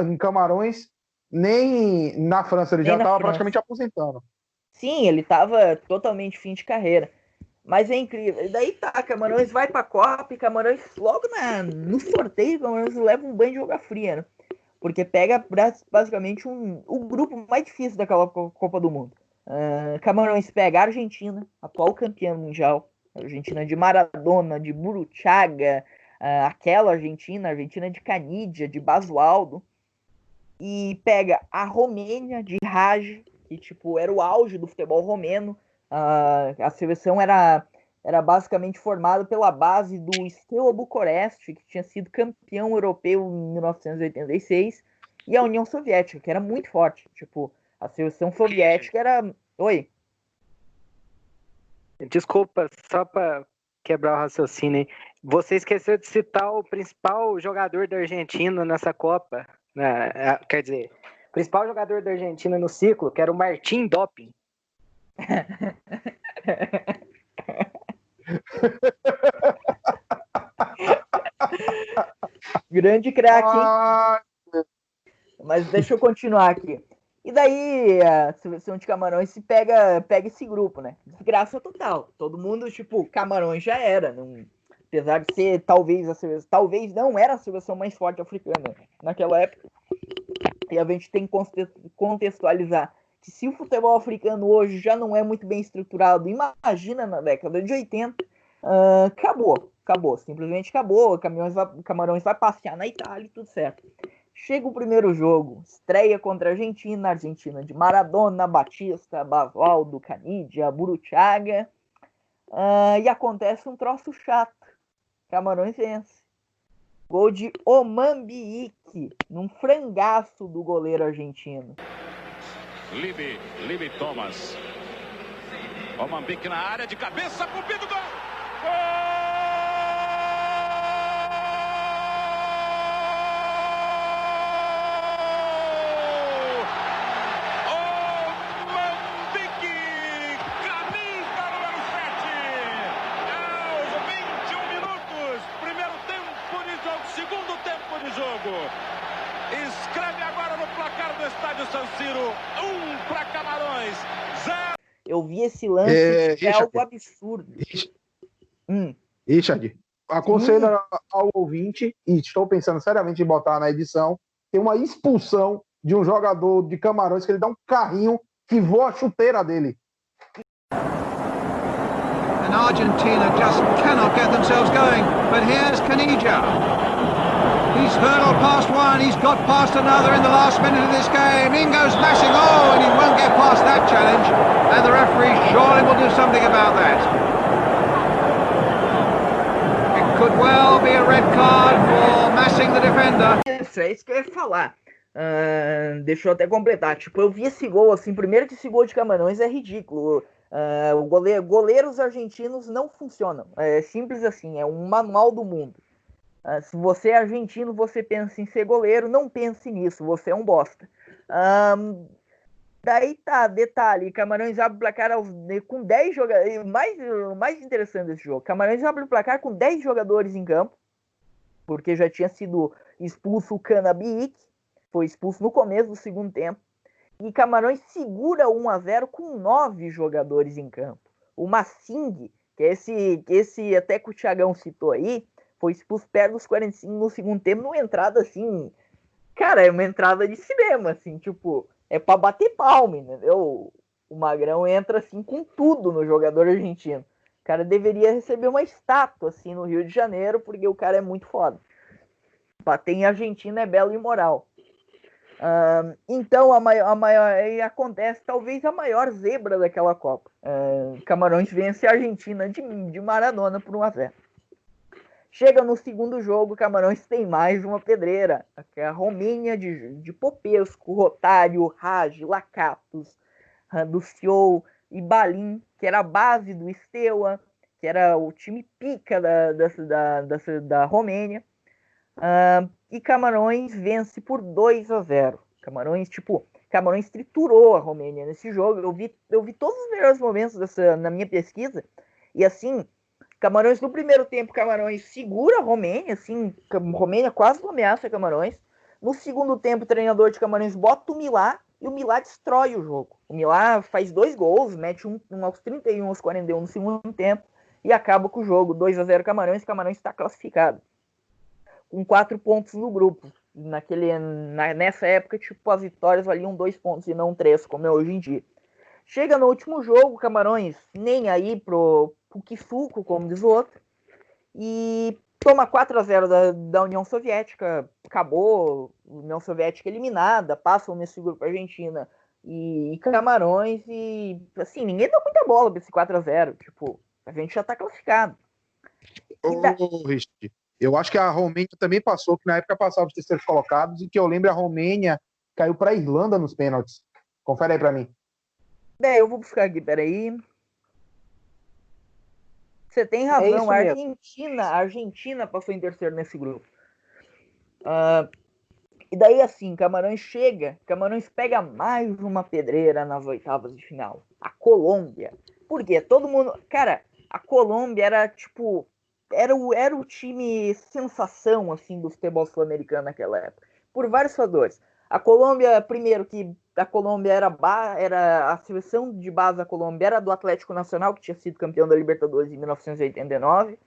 em Camarões, nem na França. Ele já estava praticamente aposentando. Sim, ele estava totalmente fim de carreira. Mas é incrível. E daí tá, Camarões vai pra Copa e Camarões, logo no sorteio, Camarões leva um banho de jogar fria, né? Porque pega basicamente o grupo mais difícil daquela Copa do Mundo. Camarões pega a Argentina, atual campeã mundial. A Argentina de Maradona, de Burruchaga, aquela Argentina de Canidia, de Basualdo. E pega a Romênia de Raj, que tipo, era o auge do futebol romeno. A seleção era basicamente formada pela base do Steaua Bucareste, que tinha sido campeão europeu em 1986, e a União Soviética, que era muito forte. Tipo, a seleção soviética era... Oi? Desculpa, só para quebrar o raciocínio. Você esqueceu de citar o principal jogador da Argentina nessa Copa. Quer dizer, o principal jogador da Argentina no ciclo, que era o Martín Doping. Grande craque, hein? Mas deixa eu continuar aqui. E daí a seleção de Camarões se pega esse grupo, né? Desgraça total. Todo mundo, tipo, Camarões já era. Não, apesar de ser talvez não era a seleção mais forte africana naquela época. E a gente tem que contextualizar que se o futebol africano hoje já não é muito bem estruturado, imagina na década de 80, acabou, simplesmente acabou. Camarões vai passear na Itália e tudo certo. Chega o primeiro jogo, estreia contra a Argentina de Maradona, Batista, Basualdo, Canidia, Burruchaga, e acontece um troço chato. Camarões vence. Gol de Omambique, num frangaço do goleiro argentino. Libi Thomas. Omambique na área, de cabeça, cumprido, gol! Gol! Escreve agora no placar do estádio San Siro, 1 para Camarões, 0. Eu vi esse lance, é algo absurdo. Richard, aconselho ao ouvinte, e estou pensando seriamente em botar na edição, tem uma expulsão de um jogador de Camarões que ele dá um carrinho que voa a chuteira dele. And Argentina just cannot get themselves going, but here's Canidia. He's hurdled past one, he's got past another in the last minute of this game. In goes smashing, and he won't get past that challenge. And the referee surely will do something about that. It could well be a red card for massing the defender. É isso que eu ia falar. Deixa eu até completar. Tipo, eu vi esse gol, assim, primeiro que esse gol de Camarões é ridículo. Goleiros argentinos não funcionam. É simples assim, é um manual do mundo. Se você é argentino, você pensa em ser goleiro, não pense nisso, você é um bosta. Daí tá, detalhe, Camarões abre o placar com 10 jogadores. O mais interessante desse jogo, Camarões abre o placar com 10 jogadores em campo, porque já tinha sido expulso o Canabique, foi expulso no começo do segundo tempo, e Camarões segura 1-0 com 9 jogadores em campo. O Massing, que é esse até que o Thiagão citou aí, foi expulso perto dos 45 no segundo tempo, numa entrada assim, cara, é uma entrada de cinema, assim, tipo, é pra bater palma, entendeu? O Magrão entra assim com tudo no jogador argentino. O cara deveria receber uma estátua assim no Rio de Janeiro, porque o cara é muito foda. Bater em Argentina é belo e moral. Então aí acontece talvez a maior zebra daquela Copa. Camarões vence a Argentina de Maradona por 1-0. Chega no segundo jogo, Camarões tem mais uma pedreira, que é a Romênia de Popescu, Rotário, Raj, Lacatos, Luciou e Balin, que era a base do Steaua, que era o time pica da Romênia. E Camarões vence por 2-0. Camarões triturou a Romênia nesse jogo. Eu vi todos os melhores momentos na minha pesquisa. E assim, Camarões no primeiro tempo, Camarões segura a Romênia, assim, Romênia quase não ameaça Camarões. No segundo tempo, o treinador de Camarões bota o Milá e o Milá destrói o jogo. O Milá faz 2 gols, mete um aos 31, aos 41 no segundo tempo e acaba com o jogo. 2-0 Camarões, Camarões está classificado com 4 pontos no grupo. Nessa época, tipo, as vitórias valiam 2 pontos e não 3, como é hoje em dia. Chega no último jogo, Camarões nem aí pro Kisuko, como diz o outro, e toma 4-0 da União Soviética. Acabou, União Soviética eliminada, passam nesse grupo Argentina e Camarões, e assim, ninguém deu muita bola pra esse 4-0, tipo, a gente já tá classificado. Richard, eu acho que a Romênia também passou, que na época passava os terceiros colocados, e que eu lembro a Romênia caiu para a Irlanda nos pênaltis. Confere aí para mim. Eu vou buscar aqui, peraí. Você tem razão, a Argentina passou em terceiro nesse grupo. E daí assim, Camarões pega mais uma pedreira nas oitavas de final. A Colômbia. Por quê? Todo mundo... Cara, a Colômbia era tipo... Era o time sensação, assim, do futebol sul-americano naquela época. Por vários fatores. A Colômbia, primeiro, que a Colômbia era a seleção de base da Colômbia era do Atlético Nacional, que tinha sido campeão da Libertadores em 1989.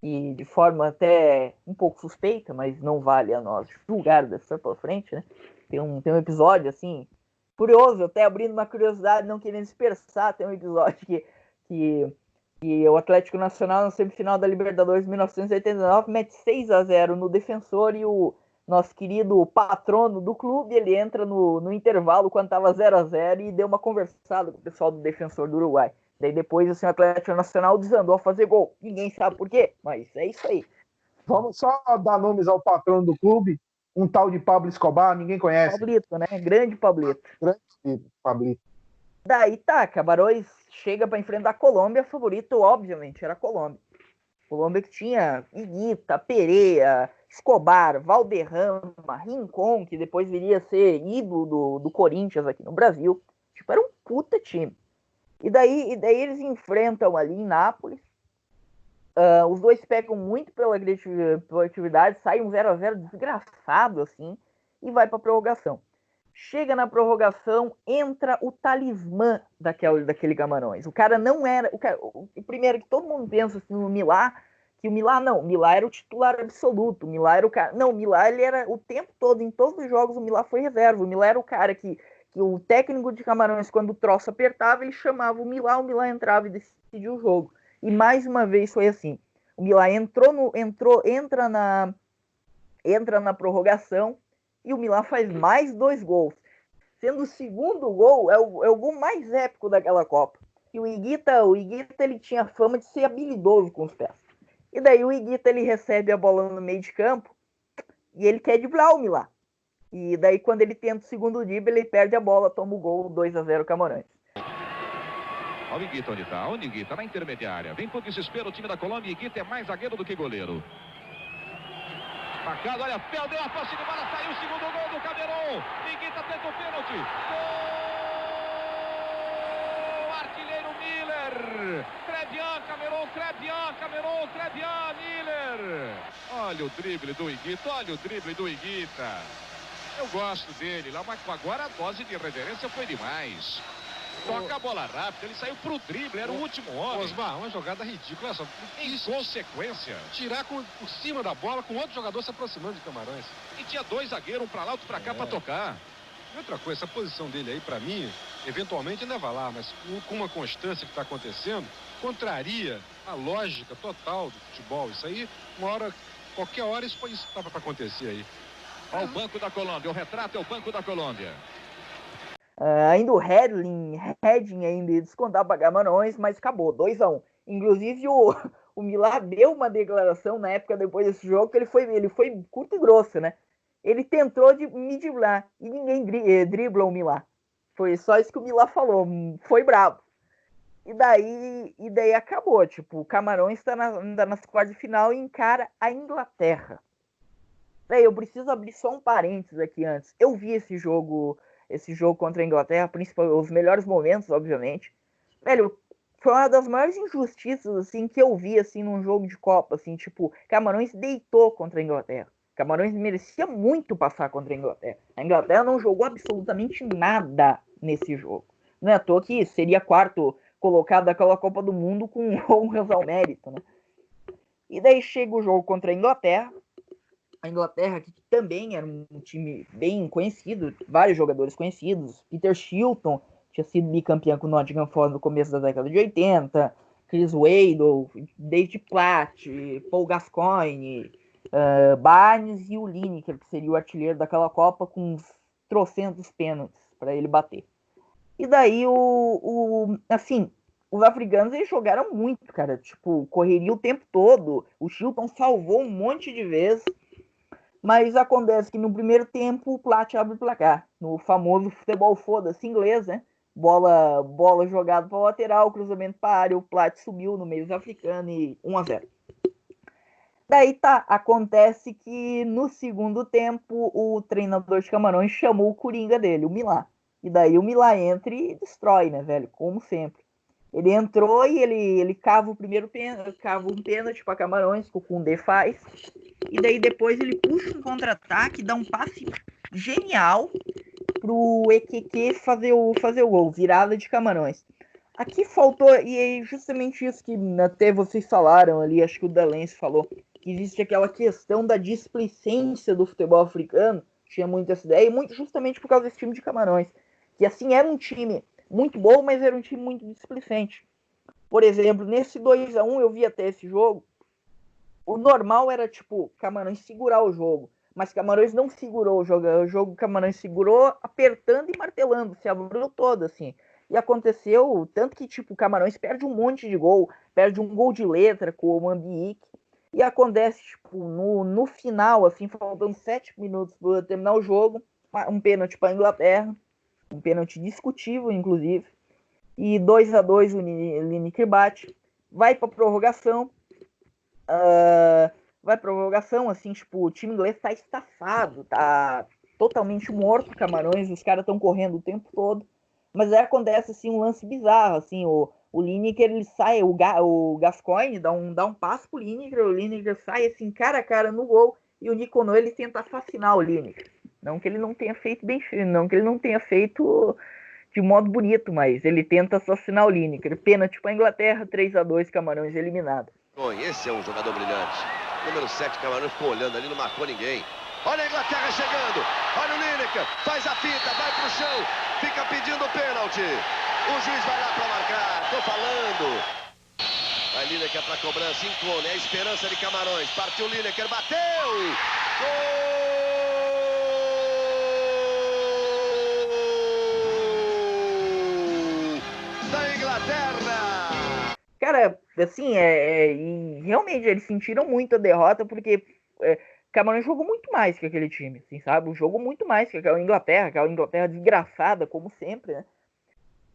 E de forma até um pouco suspeita, mas não vale a nós julgar dessa pra frente, né? Tem um episódio, assim, curioso, até abrindo uma curiosidade, não querendo dispersar, tem um episódio que o Atlético Nacional, na semifinal da Libertadores de 1989, mete 6-0 no Defensor, e o nosso querido patrono do clube, ele entra no intervalo quando estava 0-0 e deu uma conversada com o pessoal do Defensor do Uruguai. Daí depois, assim, o Atlético Nacional desandou a fazer gol. Ninguém sabe por quê, mas é isso aí. Vamos só dar nomes ao patrono do clube, um tal de Pablo Escobar, ninguém conhece. Pablito, né? Grande Pablito. Grande Pablito. Daí tá, Camarões chega para enfrentar a Colômbia, favorito, obviamente, era a Colômbia. Colômbia que tinha Higuita, Pereira, Escobar, Valderrama, Rincon, que depois viria a ser ídolo do Corinthians aqui no Brasil. Tipo, era um puta time. E daí eles enfrentam ali em Nápoles. Os dois pecam muito pela atividade, sai um 0-0 desgraçado, assim, e vai pra prorrogação. Chega na prorrogação, entra o talismã daquele Camarões. O cara não era... O primeiro que todo mundo pensa assim, no Milá, que o Milá era o titular absoluto. O Milá era o cara... Não, o Milá, ele era o tempo todo, em todos os jogos, o Milá foi reserva. O Milá era o cara que o técnico de Camarões, quando o troço apertava, ele chamava o Milá entrava e decidia o jogo. E mais uma vez foi assim. O Milá entra na prorrogação, e o Milá faz mais 2 gols. Sendo o segundo gol, é o gol mais épico daquela Copa. E o Higuita, ele tinha fama de ser habilidoso com os pés. E daí o Higuita, ele recebe a bola no meio de campo, e ele quer driblar o Milá. E daí quando ele tenta o segundo drible, ele perde a bola, toma o gol, 2-0 Camarões. Olha o Higuita onde está. Onde Higuita? Na intermediária. Vem pro desespero o time da Colômbia. Higuita é mais zagueiro do que goleiro. Marcado, olha, perdeu a posse de bola, saiu o segundo gol do Camerun. Higuita tenta o pênalti. Gol! Artilheiro Miller. Crebian, Camerun, Miller. Olha o drible do Higuita, Eu gosto dele lá, mas agora a dose de reverência foi demais. Toca a bola rápida, ele saiu pro drible, era o último homem. Osmar, uma jogada ridícula. Só, em consequência. Tirar por cima da bola com outro jogador se aproximando de Camarões. E tinha 2 zagueiros, um pra lá, outro pra cá, pra tocar. E outra coisa, essa posição dele aí, pra mim, eventualmente ainda vai lá, mas com uma constância que está acontecendo, contraria a lógica total do futebol. Isso aí, qualquer hora isso estava para acontecer aí. Olha o Banco da Colômbia, o retrato é o Banco da Colômbia. Ainda o Redding ainda ia descontar para Camarões, mas acabou, 2-1. Inclusive o Milá deu uma declaração na época depois desse jogo que ele foi curto e grosso, né? Ele tentou me driblar e ninguém dribla o Milá. Foi só isso que o Milá falou, foi bravo. E daí acabou, tipo, o Camarões está ainda nas quartas de final e encara a Inglaterra. Daí eu preciso abrir só um parênteses aqui antes. Eu vi esse jogo contra a Inglaterra, principalmente os melhores momentos, obviamente. Velho, foi uma das maiores injustiças, assim, que eu vi, assim, num jogo de Copa, assim, tipo, Camarões deitou contra a Inglaterra. Camarões merecia muito passar contra a Inglaterra. A Inglaterra não jogou absolutamente nada nesse jogo. Não é à toa que seria quarto colocado daquela Copa do Mundo com honras ao mérito, né? E daí chega o jogo contra a Inglaterra. A Inglaterra, que também era um time bem conhecido, vários jogadores conhecidos. Peter Shilton tinha sido bicampeão com o Nottingham Forest no começo da década de 80. Chris Waddle, David Platt, Paul Gascoigne, Barnes e o Lineker, que seria o artilheiro daquela Copa, com uns trocentos pênaltis para ele bater. E daí, assim, os africanos, eles jogaram muito, cara. Tipo, correria o tempo todo. O Shilton salvou um monte de vezes. Mas acontece que no primeiro tempo o Platt abre o placar. No famoso futebol foda-se inglês, né? Bola jogada para o lateral, cruzamento para a área. O Platt subiu no meio dos africanos e 1-0. Daí acontece que no segundo tempo o treinador de Camarões chamou o coringa dele, o Milá. E daí o Milá entra e destrói, né, velho? Como sempre. Ele entrou e ele cava o primeiro cava um pênalti para Camarões, que o Koundé faz. E daí depois ele puxa um contra-ataque, dá um passe genial pro EQQ fazer o gol, virada de Camarões. Aqui faltou, e é justamente isso que até vocês falaram ali, acho que o Dalense falou, que existe aquela questão da displicência do futebol africano, tinha muito essa ideia, e muito justamente por causa desse time de Camarões, que assim era um time muito bom, mas era um time muito displicente. Por exemplo, nesse 2-1 eu vi até esse jogo, o normal era tipo Camarões segurar o jogo, mas Camarões não segurou o jogo Camarões segurou apertando e martelando, se abriu todo assim. E aconteceu tanto que tipo Camarões perde um monte de gol, perde um gol de letra com o Mambique, e acontece tipo no final, assim, faltando 7 minutos para terminar o jogo, um pênalti para a Inglaterra, um pênalti discutível, inclusive, e 2-2 o Lineker bate, vai para prorrogação, assim, tipo, o time inglês tá estafado, tá totalmente morto, Camarões, os caras estão correndo o tempo todo, mas aí acontece, assim, um lance bizarro, assim, o Lineker, ele sai, o Gascoigne dá um passo pro Lineker, o Lineker sai, assim, cara a cara no gol, e o Niconô, ele tenta assassinar o Lineker. Não que ele não tenha feito bem, não que ele não tenha feito de modo bonito, mas ele tenta assassinar o Lineker. Pênalti para a Inglaterra, 3-2, Camarões eliminado. Esse é um jogador brilhante. Número 7, Camarões ficou olhando ali, não marcou ninguém. Olha a Inglaterra chegando. Olha o Lineker, faz a fita, vai pro chão, fica pedindo pênalti. O juiz vai lá para marcar, tô falando. Vai Lineker para cobrança, Incone, é a esperança de Camarões. Partiu Lineker, bateu! Gol! Cara, assim, e realmente eles sentiram muito a derrota, porque Camarões jogou muito mais que aquele time, assim, sabe? Jogou muito mais que aquela Inglaterra desgraçada, como sempre, né?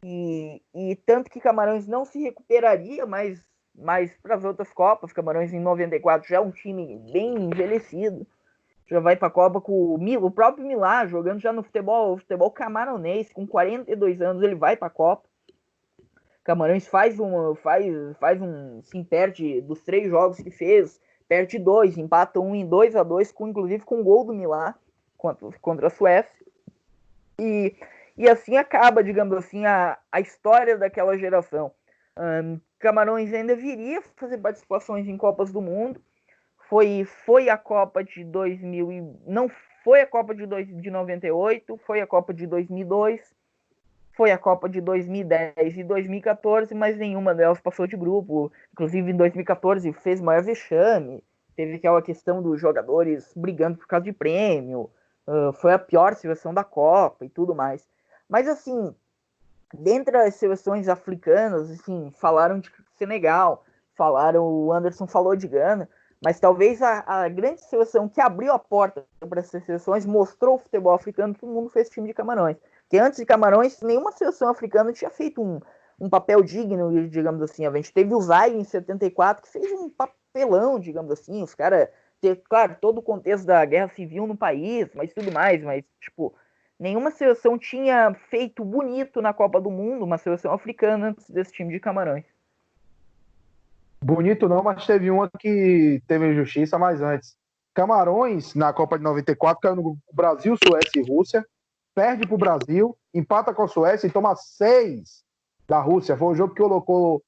E tanto que Camarões não se recuperaria mais para as outras Copas. Camarões em 94 já é um time bem envelhecido, já vai para a Copa com o próprio Milá, jogando já no futebol camaronês, com 42 anos ele vai para a Copa. Camarões sim, perde dos 3 jogos que fez, perde 2, empata 1 em 2-2, inclusive com um gol do Milá contra a Suécia. E E assim acaba, digamos assim, a história daquela geração. Camarões ainda viria fazer participações em Copas do Mundo. Foi a Copa de 2000, não foi a Copa de 98, foi a Copa de 2002, foi a Copa de 2010 e 2014, mas nenhuma delas passou de grupo. Inclusive, em 2014 fez maior vexame, teve aquela questão dos jogadores brigando por causa de prêmio, foi a pior seleção da Copa e tudo mais. Mas, assim, dentre as seleções africanas, assim, falaram de Senegal, o Anderson falou de Gana, mas talvez a grande seleção que abriu a porta para essas seleções, mostrou o futebol africano, todo mundo fez time de Camarões. Porque antes de Camarões, nenhuma seleção africana tinha feito um papel digno, digamos assim. A gente teve o Zaire em 74, que fez um papelão, digamos assim. Os caras, claro, todo o contexto da guerra civil no país, mas tudo mais. Mas, tipo, nenhuma seleção tinha feito bonito na Copa do Mundo, uma seleção africana, antes desse time de Camarões. Bonito não, mas teve uma que teve injustiça, mas antes. Camarões, na Copa de 94, caiu no Brasil, Suécia e Rússia, perde para o Brasil, empata com a Suécia e toma 6 da Rússia. Foi o jogo que colocou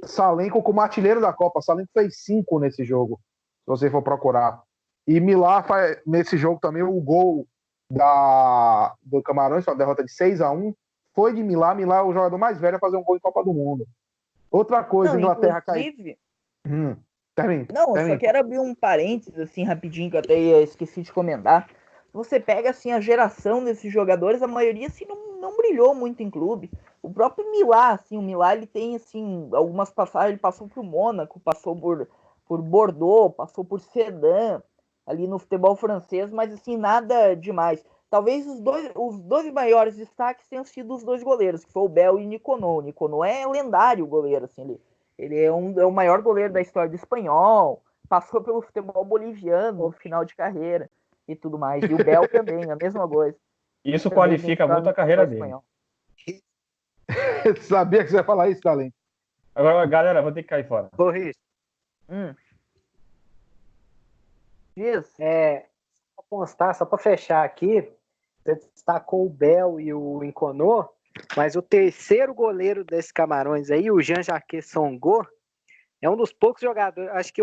Salenko como artilheiro da Copa. Salenko fez 5 nesse jogo, se você for procurar. E Milá faz nesse jogo também o gol do Camarões, uma derrota de 6-1, foi de Milá. Milá é o jogador mais velho a fazer um gol em Copa do Mundo. Outra coisa, não, Inglaterra caiu. Termina. Só quero abrir um parênteses assim rapidinho, que eu até esqueci de comentar. Você pega assim a geração desses jogadores, a maioria assim não brilhou muito em clube. O próprio Milá, assim, o Milá, ele tem assim algumas passagens, ele passou por Mônaco, passou por Bordeaux, passou por Sedan, ali no futebol francês, mas assim nada demais. Talvez os dois maiores destaques tenham sido os dois goleiros, que foi o Bel e o Nicono. O Nicono é lendário goleiro, assim, ele é o maior goleiro da história do espanhol, passou pelo futebol boliviano no final de carreira e tudo mais. E o Bel também, a mesma coisa. Isso qualifica muito a carreira dele. Sabia que você ia falar isso, Talento. Agora, galera, vou ter que cair fora. Boris. Isso. Pra constar, só para fechar aqui, você destacou o Bel e o Inconô, mas o terceiro goleiro desses Camarões aí, o Jean-Jacques Songo, é um dos poucos jogadores, acho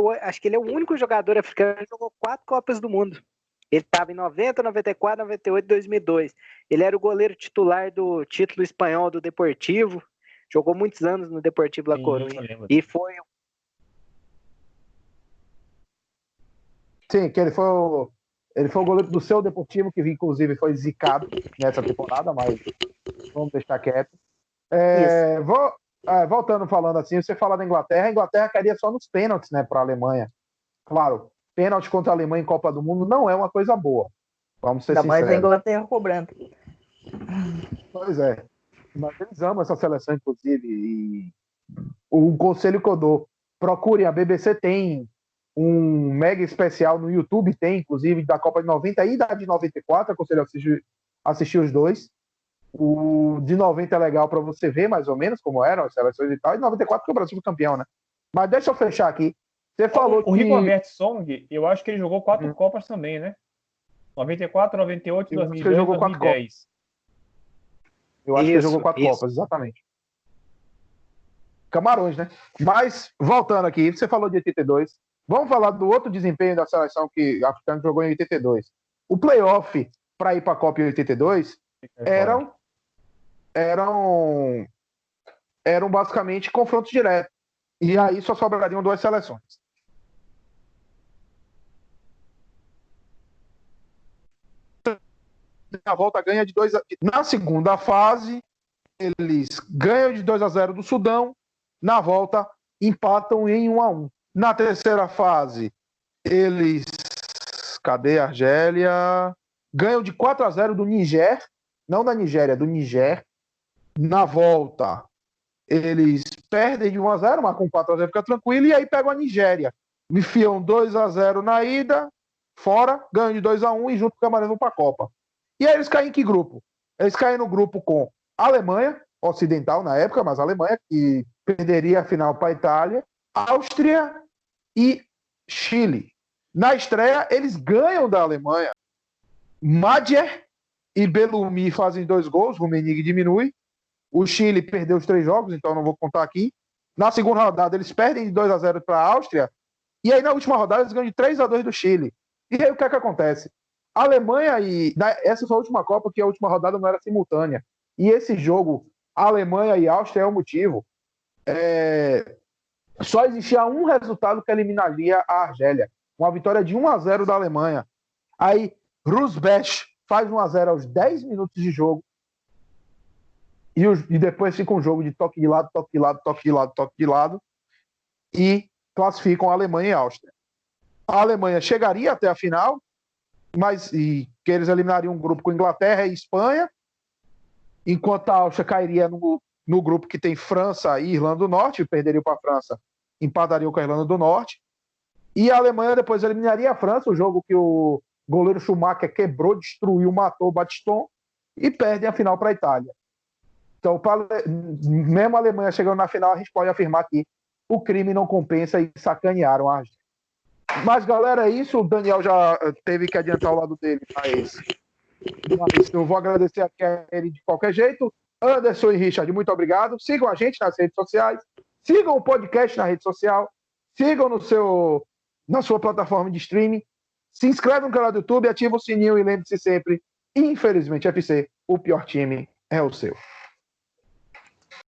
que ele é o único jogador africano que jogou 4 Copas do Mundo. Ele estava em 90, 94, 98 e 2002. Ele era o goleiro titular do título espanhol do Deportivo, jogou muitos anos no Deportivo La Coruña. E foi... Sim, que ele foi o goleiro do seu Deportivo, que inclusive foi zicado nessa temporada, mas vamos deixar quieto. Voltando falando assim, você fala da Inglaterra, a Inglaterra cairia só nos pênaltis, né, para a Alemanha. Claro, pênalti contra a Alemanha em Copa do Mundo não é uma coisa boa. Vamos ser sinceros. Mas a Inglaterra cobrando. Pois é. Mas eles amam essa seleção, inclusive. E o conselho que eu dou, procurem, a BBC tem um mega especial no YouTube, tem, inclusive, da Copa de 90 e da de 94, aconselho assistir os dois. O de 90 é legal para você ver, mais ou menos, como eram as seleções e tal, e 94 que o Brasil foi campeão, né? Mas deixa eu fechar aqui. Você falou o Rigobert Song, eu acho que ele jogou 4 Copas também, né? 94, 98, 2002, jogou 2010. Eu acho que ele jogou 4 Copas, exatamente. Camarões, né? Mas, voltando aqui, você falou de 82. Vamos falar do outro desempenho da seleção que a africana jogou em 82. O playoff para ir para a Copa em 82 eram basicamente confrontos diretos. E aí só sobrariam 2 seleções. A volta ganha de 2 a... Na segunda fase, eles ganham de 2-0 do Sudão. Na volta, empatam em 1-1. Na terceira fase, eles... Cadê a Argélia? Ganham de 4-0 do Niger. Não da Nigéria, do Niger. Na volta, eles perdem de 1-0, mas com 4-0 fica tranquilo. E aí pegam a Nigéria. Enfiam 2-0 na ida, fora, ganham de 2-1 e junto com o Camarões vão para a Copa. E aí eles caem em que grupo? Eles caem no grupo com a Alemanha, ocidental na época, mas a Alemanha, que perderia a final para a Itália, Áustria e Chile. Na estreia, eles ganham da Alemanha. Madjer e Belumi fazem 2 gols, Rummenigge diminui. O Chile perdeu os 3 jogos, então não vou contar aqui. Na segunda rodada, eles perdem de 2-0 para a Áustria. E aí, na última rodada, eles ganham de 3-2 do Chile. E aí, o que é que acontece? A Alemanha essa foi a última Copa, que a última rodada não era simultânea. E esse jogo, Alemanha e Áustria, é o motivo. Só existia um resultado que eliminaria a Argélia. Uma vitória de 1-0 da Alemanha. Aí, Rusbesch faz 1-0 aos 10 minutos de jogo. E depois fica um jogo de toque de lado, toque de lado, toque de lado, toque de lado. E classificam a Alemanha e a Áustria. A Alemanha chegaria até a final, mas que eles eliminariam um grupo com Inglaterra e Espanha, enquanto a Áustria cairia no grupo que tem França e Irlanda do Norte, perderiam para a França, empatariam com a Irlanda do Norte. E a Alemanha depois eliminaria a França, o jogo que o goleiro Schumacher quebrou, destruiu, matou o Batiston, e perdem a final para a Itália. Então, mesmo a Alemanha chegando na final, a gente pode afirmar que o crime não compensa e sacanearam a Argélia. Mas, galera, é isso. O Daniel já teve que adiantar o lado dele, mas eu vou agradecer aqui a ele de qualquer jeito. Anderson e Richard, muito obrigado. Sigam a gente nas redes sociais. Sigam o podcast na rede social. Sigam na sua plataforma de streaming. Se inscreve no canal do YouTube, ativa o sininho e lembre-se sempre, infelizmente, FC, o pior time é o seu.